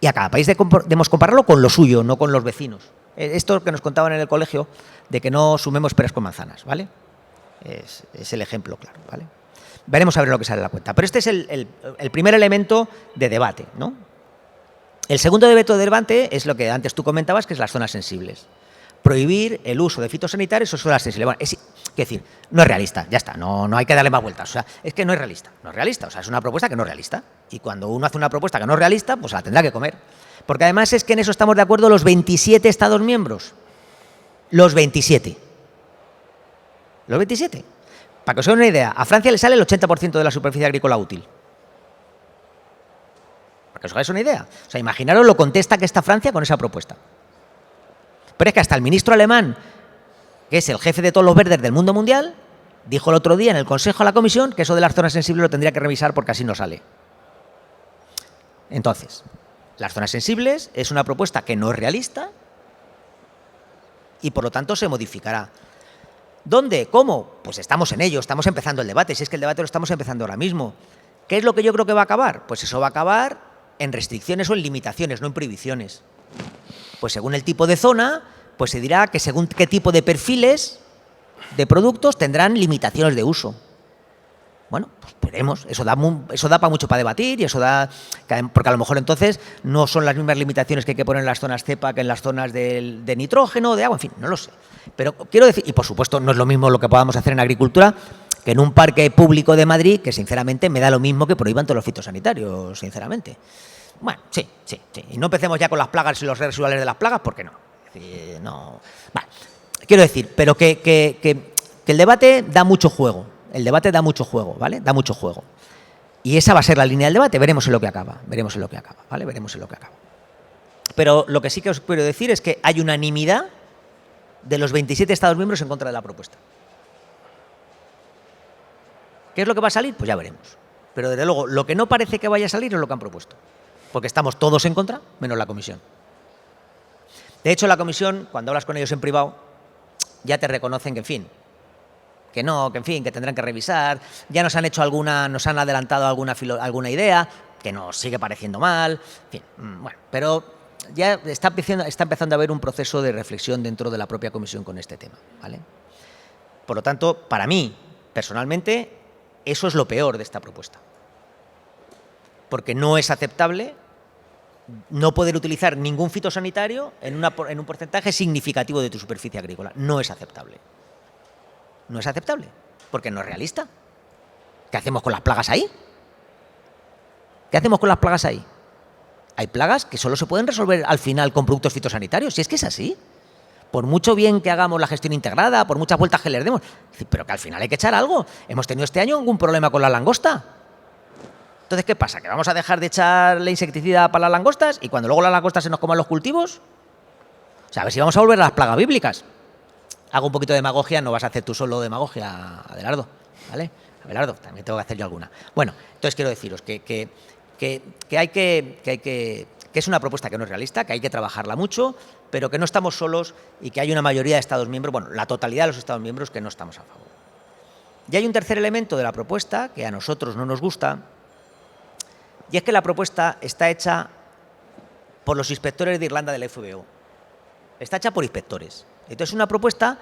Y a cada país debemos compararlo con lo suyo, no con los vecinos. Esto que nos contaban en el colegio, de que no sumemos peras con manzanas, ¿vale? Es el ejemplo claro, ¿vale? Veremos a ver lo que sale de la cuenta. Pero este es el primer elemento de debate, ¿no? El segundo elemento de debate es lo que antes tú comentabas, que es las zonas sensibles. Prohibir el uso de fitosanitarios en zonas sensibles. Bueno, es decir, no es realista, ya está, no hay que darle más vueltas. O sea, es que no es realista, o sea, es una propuesta que no es realista. Y cuando uno hace una propuesta que no es realista, pues la tendrá que comer. Porque además es que en eso estamos de acuerdo los 27 Estados miembros. Los 27. Los 27. Para que os hagáis una idea, a Francia le sale el 80% de la superficie agrícola útil. Para que os hagáis una idea. O sea, imaginaros lo contesta que está Francia con esa propuesta. Pero es que hasta el ministro alemán, que es el jefe de todos los verdes del mundo mundial, dijo el otro día en el Consejo de la Comisión que eso de las zonas sensibles lo tendría que revisar porque así no sale. Entonces, las zonas sensibles es una propuesta que no es realista y por lo tanto se modificará. ¿Dónde? ¿Cómo? Pues estamos en ello, estamos empezando el debate, si es que el debate lo estamos empezando ahora mismo. ¿Qué es lo que yo creo que va a acabar? Pues eso va a acabar en restricciones o en limitaciones, no en prohibiciones. Pues según el tipo de zona, pues se dirá que según qué tipo de perfiles de productos tendrán limitaciones de uso. Bueno, pues veremos, eso da para mucho para debatir y eso da, porque a lo mejor entonces no son las mismas limitaciones que hay que poner en las zonas cepa que en las zonas de nitrógeno, de agua, en fin, no lo sé. Pero quiero decir, y por supuesto no es lo mismo lo que podamos hacer en agricultura que en un parque público de Madrid, que sinceramente me da lo mismo que prohíban todos los fitosanitarios, sinceramente. Bueno, sí. Y no empecemos ya con las plagas y los residuales de las plagas, porque no. No. Vale. Quiero decir, pero que el debate da mucho juego. El debate da mucho juego, ¿vale? Da mucho juego. Y esa va a ser la línea del debate, veremos en lo que acaba, ¿vale? Veremos en lo que acaba. Pero lo que sí que os quiero decir es que hay unanimidad de los 27 Estados miembros en contra de la propuesta. ¿Qué es lo que va a salir? Pues ya veremos. Pero desde luego, lo que no parece que vaya a salir es lo que han propuesto. Porque estamos todos en contra, menos la Comisión. De hecho, la Comisión, cuando hablas con ellos en privado, ya te reconocen que, en fin, que tendrán que revisar. Ya nos han adelantado alguna idea, que nos sigue pareciendo mal. En fin, bueno, pero ya está empezando a haber un proceso de reflexión dentro de la propia Comisión con este tema, ¿vale? Por lo tanto, para mí, personalmente, eso es lo peor de esta propuesta. Porque no es aceptable no poder utilizar ningún fitosanitario en un porcentaje significativo de tu superficie agrícola. No es aceptable. No es aceptable, porque no es realista. ¿Qué hacemos con las plagas ahí? Hay plagas que solo se pueden resolver al final con productos fitosanitarios, si es que es así. Por mucho bien que hagamos la gestión integrada, por muchas vueltas que les demos, pero que al final hay que echar algo. Hemos tenido este año algún problema con la langosta. Entonces, ¿qué pasa? ¿Que vamos a dejar de echarle insecticida para las langostas y cuando luego las langostas se nos coman los cultivos? O sea, a ver si vamos a volver a las plagas bíblicas. Hago un poquito de demagogia, no vas a hacer tú solo demagogia, Adelardo, ¿vale? Abelardo, también tengo que hacer yo alguna. Bueno, entonces quiero deciros que que es una propuesta que no es realista, que hay que trabajarla mucho, pero que no estamos solos y que hay una mayoría de Estados miembros, bueno, la totalidad de los Estados miembros que no estamos a favor. Y hay un tercer elemento de la propuesta que a nosotros no nos gusta, y es que la propuesta está hecha por los inspectores de Irlanda del FBO. Está hecha por inspectores. Entonces es una propuesta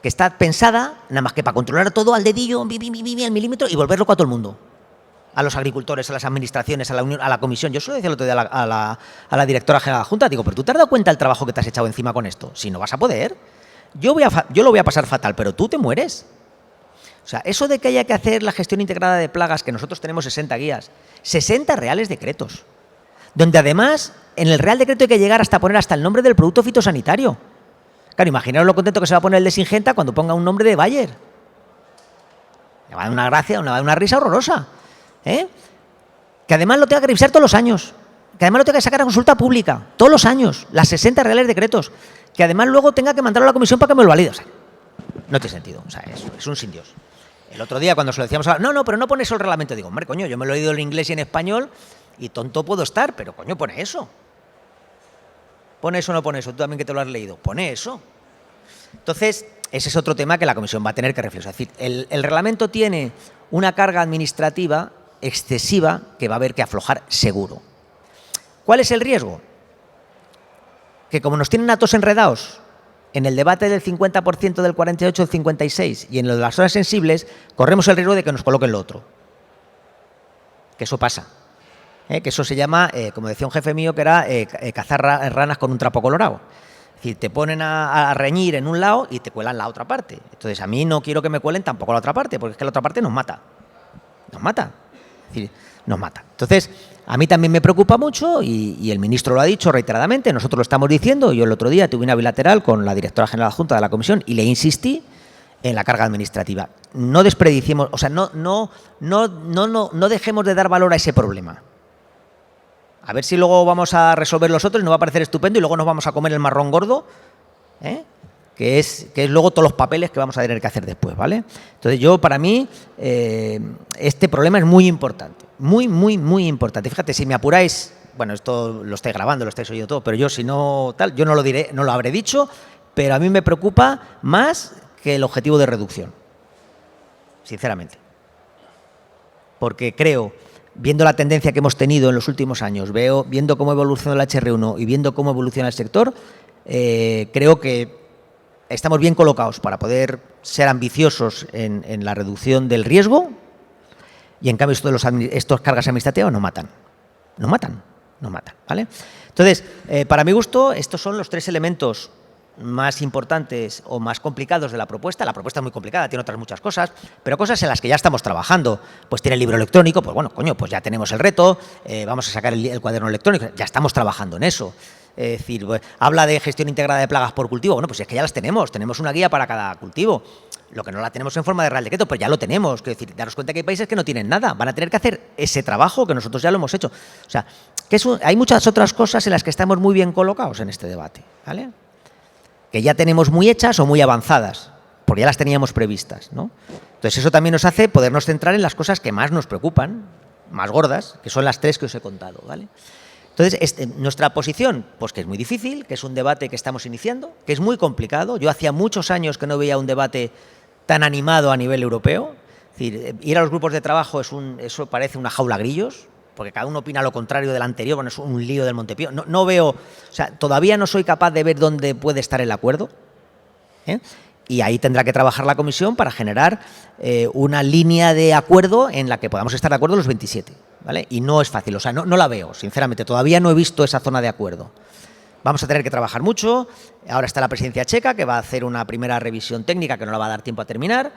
que está pensada nada más que para controlar todo al dedillo, al milímetro y volver loco a todo el mundo. A los agricultores, a las administraciones, a la Unión, a la Comisión. Yo solo decía el otro día a la directora general de la Junta, digo, pero ¿tú te has dado cuenta del trabajo que te has echado encima con esto? Si no vas a poder. Yo lo voy a pasar fatal, pero tú te mueres. O sea, eso de que haya que hacer la gestión integrada de plagas, que nosotros tenemos 60 guías, 60 reales decretos, donde además en el Real Decreto hay que llegar hasta poner hasta el nombre del producto fitosanitario. Claro, imaginaos lo contento que se va a poner el de Syngenta cuando ponga un nombre de Bayer. Le va a dar una gracia, le va a dar una risa horrorosa. Que además lo tenga que revisar todos los años, que además lo tenga que sacar a consulta pública, todos los años, las 60 reales decretos, que además luego tenga que mandarlo a la comisión para que me lo valide. O sea, no tiene sentido, o sea, es un sin Dios. El otro día cuando se lo decíamos, no, pero no pone eso el reglamento, digo, hombre, coño, yo me lo he leído en inglés y en español y tonto puedo estar, pero coño, pone eso. Pone eso o no pone eso, tú también que te lo has leído, pone eso. Entonces, ese es otro tema que la comisión va a tener que reflexionar. Es decir, el reglamento tiene una carga administrativa excesiva que va a haber que aflojar seguro. ¿Cuál es el riesgo? Que como nos tienen a todos enredados en el debate del 50%, del 48%, del 56% y en lo de las zonas sensibles, corremos el riesgo de que nos coloquen lo otro. Que eso pasa. Que eso se llama, como decía un jefe mío, que era cazar ranas con un trapo colorado. Es decir, te ponen a reñir en un lado y te cuelan la otra parte. Entonces, a mí no quiero que me cuelen tampoco la otra parte, porque es que la otra parte nos mata. Nos mata. Es decir, nos mata. Entonces, a mí también me preocupa mucho y el ministro lo ha dicho reiteradamente, nosotros lo estamos diciendo. Yo el otro día tuve una bilateral con la directora general adjunta de la comisión y le insistí en la carga administrativa. No desperdiciemos, o sea, no dejemos de dar valor a ese problema. A ver si luego vamos a resolver los otros y nos va a parecer estupendo y luego nos vamos a comer el marrón gordo, que es luego todos los papeles que vamos a tener que hacer después, ¿vale? Entonces para mí, este problema es muy importante, muy, muy, muy importante. Fíjate, si me apuráis, bueno, esto lo estáis grabando, lo estáis oyendo todo, pero yo si no tal, yo no lo diré, no lo habré dicho, pero a mí me preocupa más que el objetivo de reducción, sinceramente. Porque creo, viendo la tendencia que hemos tenido en los últimos años, viendo cómo evoluciona el HR1 y viendo cómo evoluciona el sector, creo que estamos bien colocados para poder ser ambiciosos en la reducción del riesgo y en cambio estos cargas administrativas nos matan, ¿vale? Entonces, para mi gusto, estos son los tres elementos más importantes o más complicados de la propuesta. La propuesta es muy complicada, tiene otras muchas cosas, pero cosas en las que ya estamos trabajando. Pues tiene el libro electrónico, pues bueno, coño, pues ya tenemos el reto, vamos a sacar el cuaderno electrónico, ya estamos trabajando en eso. Es decir, habla de gestión integrada de plagas por cultivo, bueno, pues es que ya las tenemos una guía para cada cultivo. Lo que no la tenemos en forma de Real Decreto, pues ya lo tenemos. Es decir, daros cuenta que hay países que no tienen nada, van a tener que hacer ese trabajo que nosotros ya lo hemos hecho. O sea, que hay muchas otras cosas en las que estamos muy bien colocados en este debate, ¿vale? Que ya tenemos muy hechas o muy avanzadas, porque ya las teníamos previstas, ¿no? Entonces eso también nos hace podernos centrar en las cosas que más nos preocupan, más gordas, que son las tres que os he contado, ¿vale? Entonces, nuestra posición, pues que es muy difícil, que es un debate que estamos iniciando, que es muy complicado. Yo hacía muchos años que no veía un debate tan animado a nivel europeo. Es decir, ir a los grupos de trabajo eso parece una jaula grillos, porque cada uno opina lo contrario del anterior, bueno, es un lío del Montepío. No veo, o sea, todavía no soy capaz de ver dónde puede estar el acuerdo, y ahí tendrá que trabajar la comisión para generar una línea de acuerdo en la que podamos estar de acuerdo los 27, ¿vale? Y no es fácil, o sea, no la veo, sinceramente, todavía no he visto esa zona de acuerdo. Vamos a tener que trabajar mucho. Ahora está la presidencia checa, que va a hacer una primera revisión técnica que no la va a dar tiempo a terminar.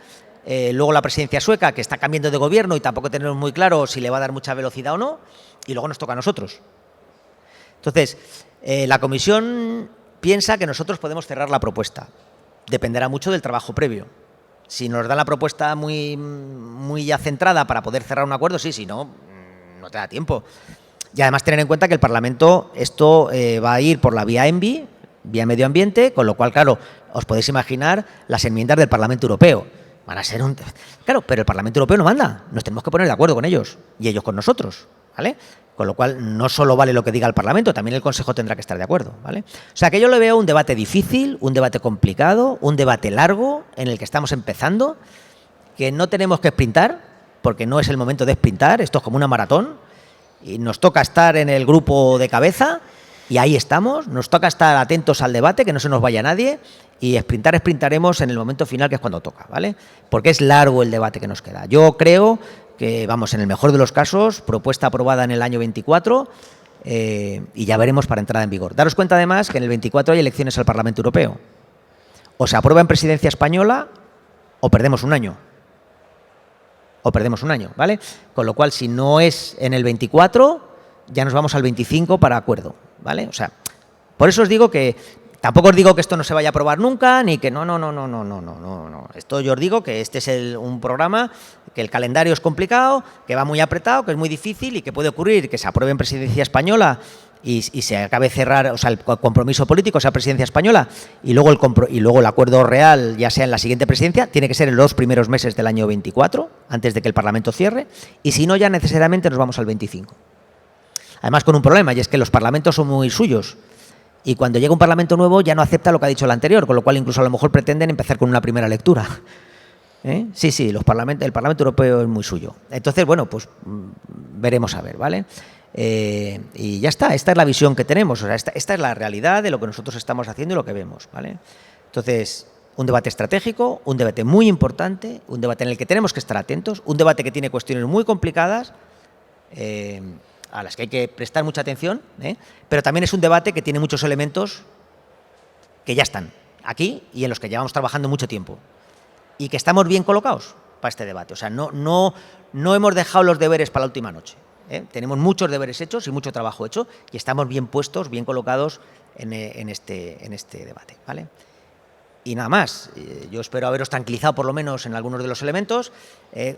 Luego la presidencia sueca, que está cambiando de gobierno y tampoco tenemos muy claro si le va a dar mucha velocidad o no. Y luego nos toca a nosotros. Entonces, la comisión piensa que nosotros podemos cerrar la propuesta. Dependerá mucho del trabajo previo. Si nos da la propuesta muy, muy ya centrada para poder cerrar un acuerdo, sí, si no, no te da tiempo. Y además tener en cuenta que el Parlamento, esto va a ir por la vía ENVI, vía medio ambiente, con lo cual, claro, os podéis imaginar las enmiendas del Parlamento Europeo. Van a ser Claro, pero el Parlamento Europeo no manda, nos tenemos que poner de acuerdo con ellos y ellos con nosotros. ¿vale? Con lo cual, no solo vale lo que diga el Parlamento, también el Consejo tendrá que estar de acuerdo, ¿vale? O sea, que yo le veo un debate difícil, un debate complicado, un debate largo, en el que estamos empezando, que no tenemos que sprintar, porque no es el momento de sprintar, esto es como una maratón, y nos toca estar en el grupo de cabeza, y ahí estamos, nos toca estar atentos al debate, que no se nos vaya nadie, y sprintaremos en el momento final, que es cuando toca, ¿vale? Porque es largo el debate que nos queda. Yo creo que, vamos, en el mejor de los casos, propuesta aprobada en el año 24, y ya veremos para entrada en vigor. Daros cuenta, además, que en el 24 hay elecciones al Parlamento Europeo. O se aprueba en presidencia española, o perdemos un año. ¿Vale? Con lo cual, si no es en el 24, ya nos vamos al 25 para acuerdo, ¿vale? O sea, por eso os digo que tampoco os digo que esto no se vaya a aprobar nunca, ni que no. Esto yo os digo que este es un programa, que el calendario es complicado, que va muy apretado, que es muy difícil y que puede ocurrir que se apruebe en presidencia española y se acabe cerrar, o sea, el compromiso político sea presidencia española y luego el acuerdo real, ya sea en la siguiente presidencia, tiene que ser en los primeros meses del año 24, antes de que el Parlamento cierre, y si no, ya necesariamente nos vamos al 25. Además, con un problema, y es que los parlamentos son muy suyos, y cuando llega un parlamento nuevo ya no acepta lo que ha dicho el anterior, con lo cual incluso a lo mejor pretenden empezar con una primera lectura. Sí, el Parlamento Europeo es muy suyo. Entonces, bueno, pues veremos a ver, ¿vale? Y ya está, esta es la visión que tenemos, o sea, esta es la realidad de lo que nosotros estamos haciendo y lo que vemos, ¿vale? Entonces, un debate estratégico, un debate muy importante, un debate en el que tenemos que estar atentos, un debate que tiene cuestiones muy complicadas, a las que hay que prestar mucha atención, pero también es un debate que tiene muchos elementos que ya están aquí y en los que llevamos trabajando mucho tiempo y que estamos bien colocados para este debate. O sea, no hemos dejado los deberes para la última noche. Tenemos muchos deberes hechos y mucho trabajo hecho y estamos bien puestos, bien colocados en este debate, ¿vale? Y nada más, yo espero haberos tranquilizado por lo menos en algunos de los elementos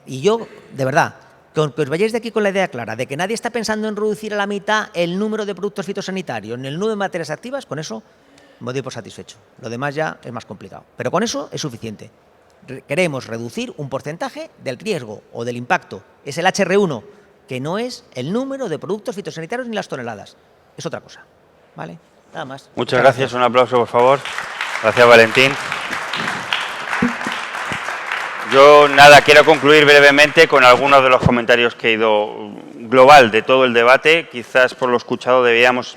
y yo, de verdad, que os vayáis de aquí con la idea clara de que nadie está pensando en reducir a la mitad el número de productos fitosanitarios, ni el número de materias activas, con eso me doy por satisfecho. Lo demás ya es más complicado. Pero con eso es suficiente. Queremos reducir un porcentaje del riesgo o del impacto. Es el HR1, que no es el número de productos fitosanitarios ni las toneladas. Es otra cosa. ¿Vale? Nada más. Muchas gracias. Un aplauso, por favor. Gracias, Valentín. Yo, quiero concluir brevemente con algunos de los comentarios que he ido global de todo el debate. Quizás por lo escuchado debemos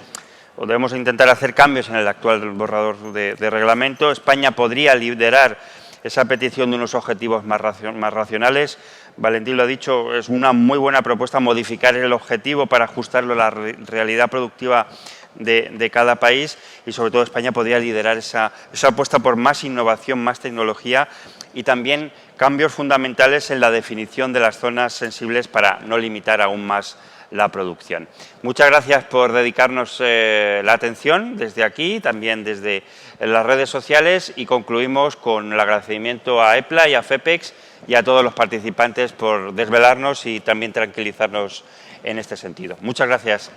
intentar hacer cambios en el actual borrador de reglamento. España podría liderar esa petición de unos objetivos más racionales. Valentín lo ha dicho, es una muy buena propuesta modificar el objetivo para ajustarlo a la realidad productiva de cada país y sobre todo España podría liderar esa apuesta por más innovación, más tecnología y también cambios fundamentales en la definición de las zonas sensibles para no limitar aún más la producción. Muchas gracias por dedicarnos la atención desde aquí, también desde las redes sociales y concluimos con el agradecimiento a EPLA y a FEPEX y a todos los participantes por desvelarnos y también tranquilizarnos en este sentido. Muchas gracias.